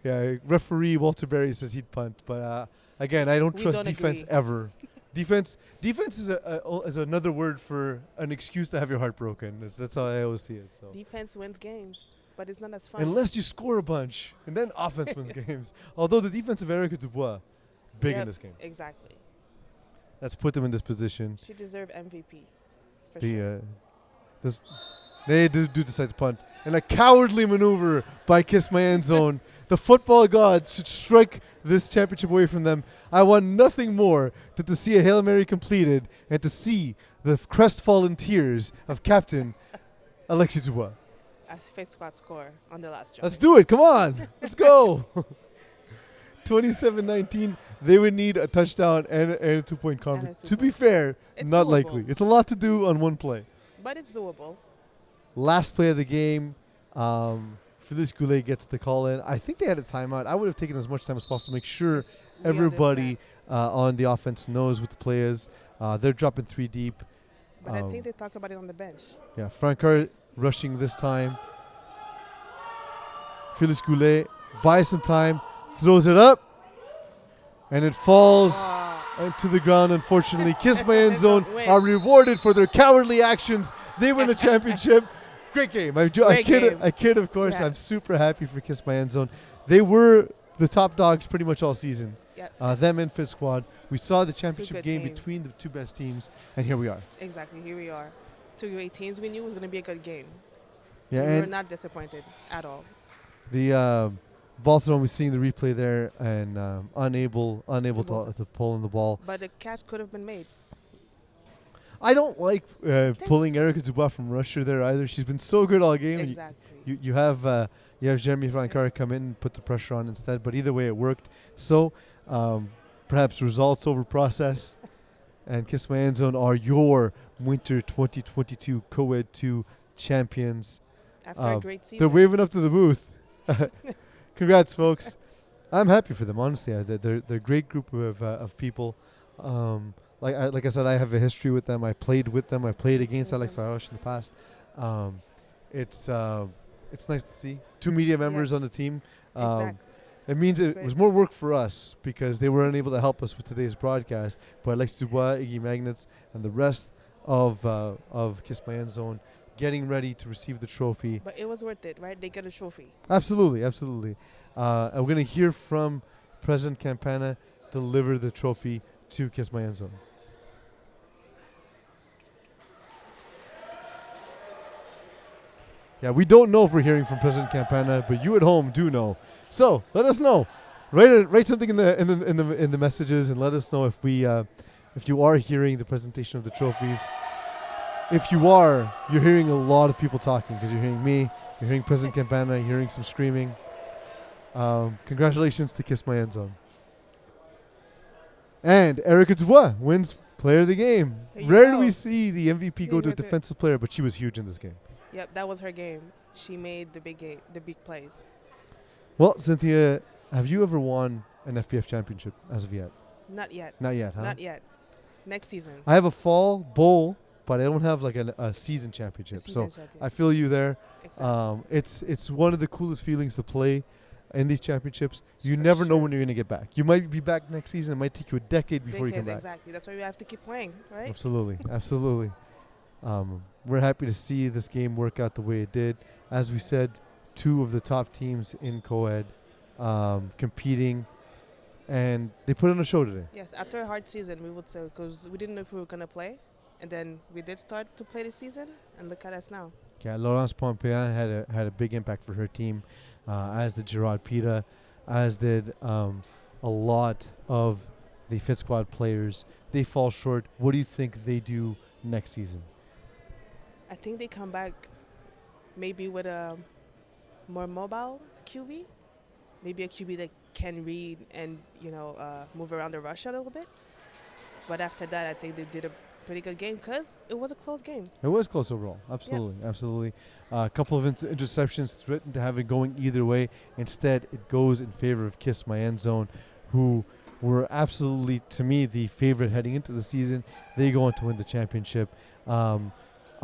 Yeah, referee Walter Berry says he'd punt, but again, I don't We trust don't defense agree. ever. Defense is another word for an excuse to have your heart broken. That's how I always see it. So Defense wins games, but it's not as fun. unless you score a bunch, and then offense wins games. Although the defense of Erica Dubois, big in this game. Exactly. Let's put them in this position. She deserved MVP. For sure. They do decide to punt. And a cowardly maneuver by Kiss My End Zone. The football gods should strike this championship away from them. I want nothing more than to see a Hail Mary completed and to see the crestfallen tears of Captain Alexis Dubois. A Fitsquad score on the last jump. Let's do it. Come on. Let's go. 27-19. They would need a touchdown and a 2-point conversion. To be fair, It's not doable. likely. It's a lot to do on one play. But it's doable. Last play of the game, Félix Goulet gets the call in. I think they had a timeout. I would have taken as much time as possible to make sure Yes, we everybody understand. on the offense knows what the play is. They're dropping 3 deep. But I think they talk about it on the bench. Yeah, Francard rushing this time. Félix Goulet buys some time, throws it up, and it falls to the ground, unfortunately. Kiss My End Zone are rewarded for their cowardly actions. They win the championship. Great game. I kid, of course. Yes. I'm super happy for Kiss My End Zone. They were the top dogs pretty much all season. Yep. Them and Fitsquad. We saw the championship good game teams. between the two best teams, and here we are. Exactly. Here we are. 2 great teams. We knew it was going to be a good game. Yeah, We were and not disappointed at all. the ball throw, we're seeing the replay there, and unable to pull in the ball. But the catch could have been made. I don't like pulling Erica Dubois from Russia there either. She's been so good all game. Exactly. You have Jeremy Francard come in and put the pressure on instead, but either way it worked. So perhaps results over process, and Kiss My End Zone are your Winter 2022 Co-Ed 2 champions. After a great season. They're waving up to the booth. Congrats, folks. I'm happy for them, honestly. They're a great group of people. Like I said, I have a history with them. I played with them. I played against Alex Arash in the past. It's nice to see 2 media members on the team. Exactly. It means it Great. was more work for us because they were unable to help us with today's broadcast. But Alex Dubois, Iggy Magnets, and the rest of Kiss My End Zone getting ready to receive the trophy. But it was worth it, right? They got a trophy. Absolutely. And we're going to hear from President Campana deliver the trophy to Kiss My End Zone. Yeah, we don't know if we're hearing from President Campana, but you at home do know. So let us know. Write something in the messages and let us know if you are hearing the presentation of the trophies. If you are, you're hearing a lot of people talking because you're hearing me, you're hearing President Campana, you're hearing some screaming. Congratulations to Kiss My End Zone. And Erica Dubois wins Player of the Game. There you Rare do go. we see the MVP go to a That's it. defensive player, but she was huge in this game. Yep, that was her game. She made the big plays. Well, Synthia, have you ever won an FPF championship as of yet? Not yet. Not yet, huh? Not yet. Next season. I have a fall bowl, but I don't have like a season championship. So I feel you there. Exactly. It's one of the coolest feelings to play in these championships. You For never know sure. when you're going to get back. You might be back next season. It might take you a decade before you come back. Exactly. That's why we have to keep playing, right? Absolutely. We're happy to see this game work out the way it did. As we said, 2 of the top teams in co-ed competing, and they put on a show today. Yes, after a hard season, we would say, because we didn't know if we were going to play. And then we did start to play this season, and look at us now. Yeah, Laurence Pompéan had a big impact for her team, as did Gerard Pita, as did a lot of the Fitsquad players. They fall short. What do you think they do next season? I think they come back maybe with a more mobile QB. Maybe a QB that can read and, move around the rush a little bit. But after that, I think they did a pretty good game because it was a close game. It was close overall. Absolutely. A couple of interceptions threatened to have it going either way. Instead, it goes in favor of Kiss My End Zone, who were absolutely, to me, the favorite heading into the season. They go on to win the championship.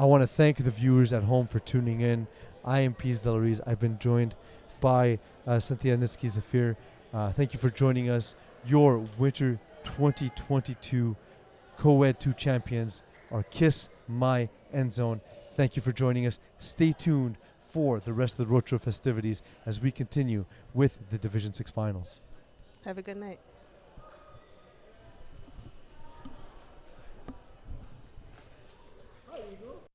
I want to thank the viewers at home for tuning in. I am Pease Delariz. I've been joined by Synthia-Nitskie Zephyr. Thank you for joining us. Your Winter 2022 Co-Ed 2 champions are Kiss My End Zone. Thank you for joining us. Stay tuned for the rest of the Road Show festivities as we continue with the Division 6 finals. Have a good night. There you go.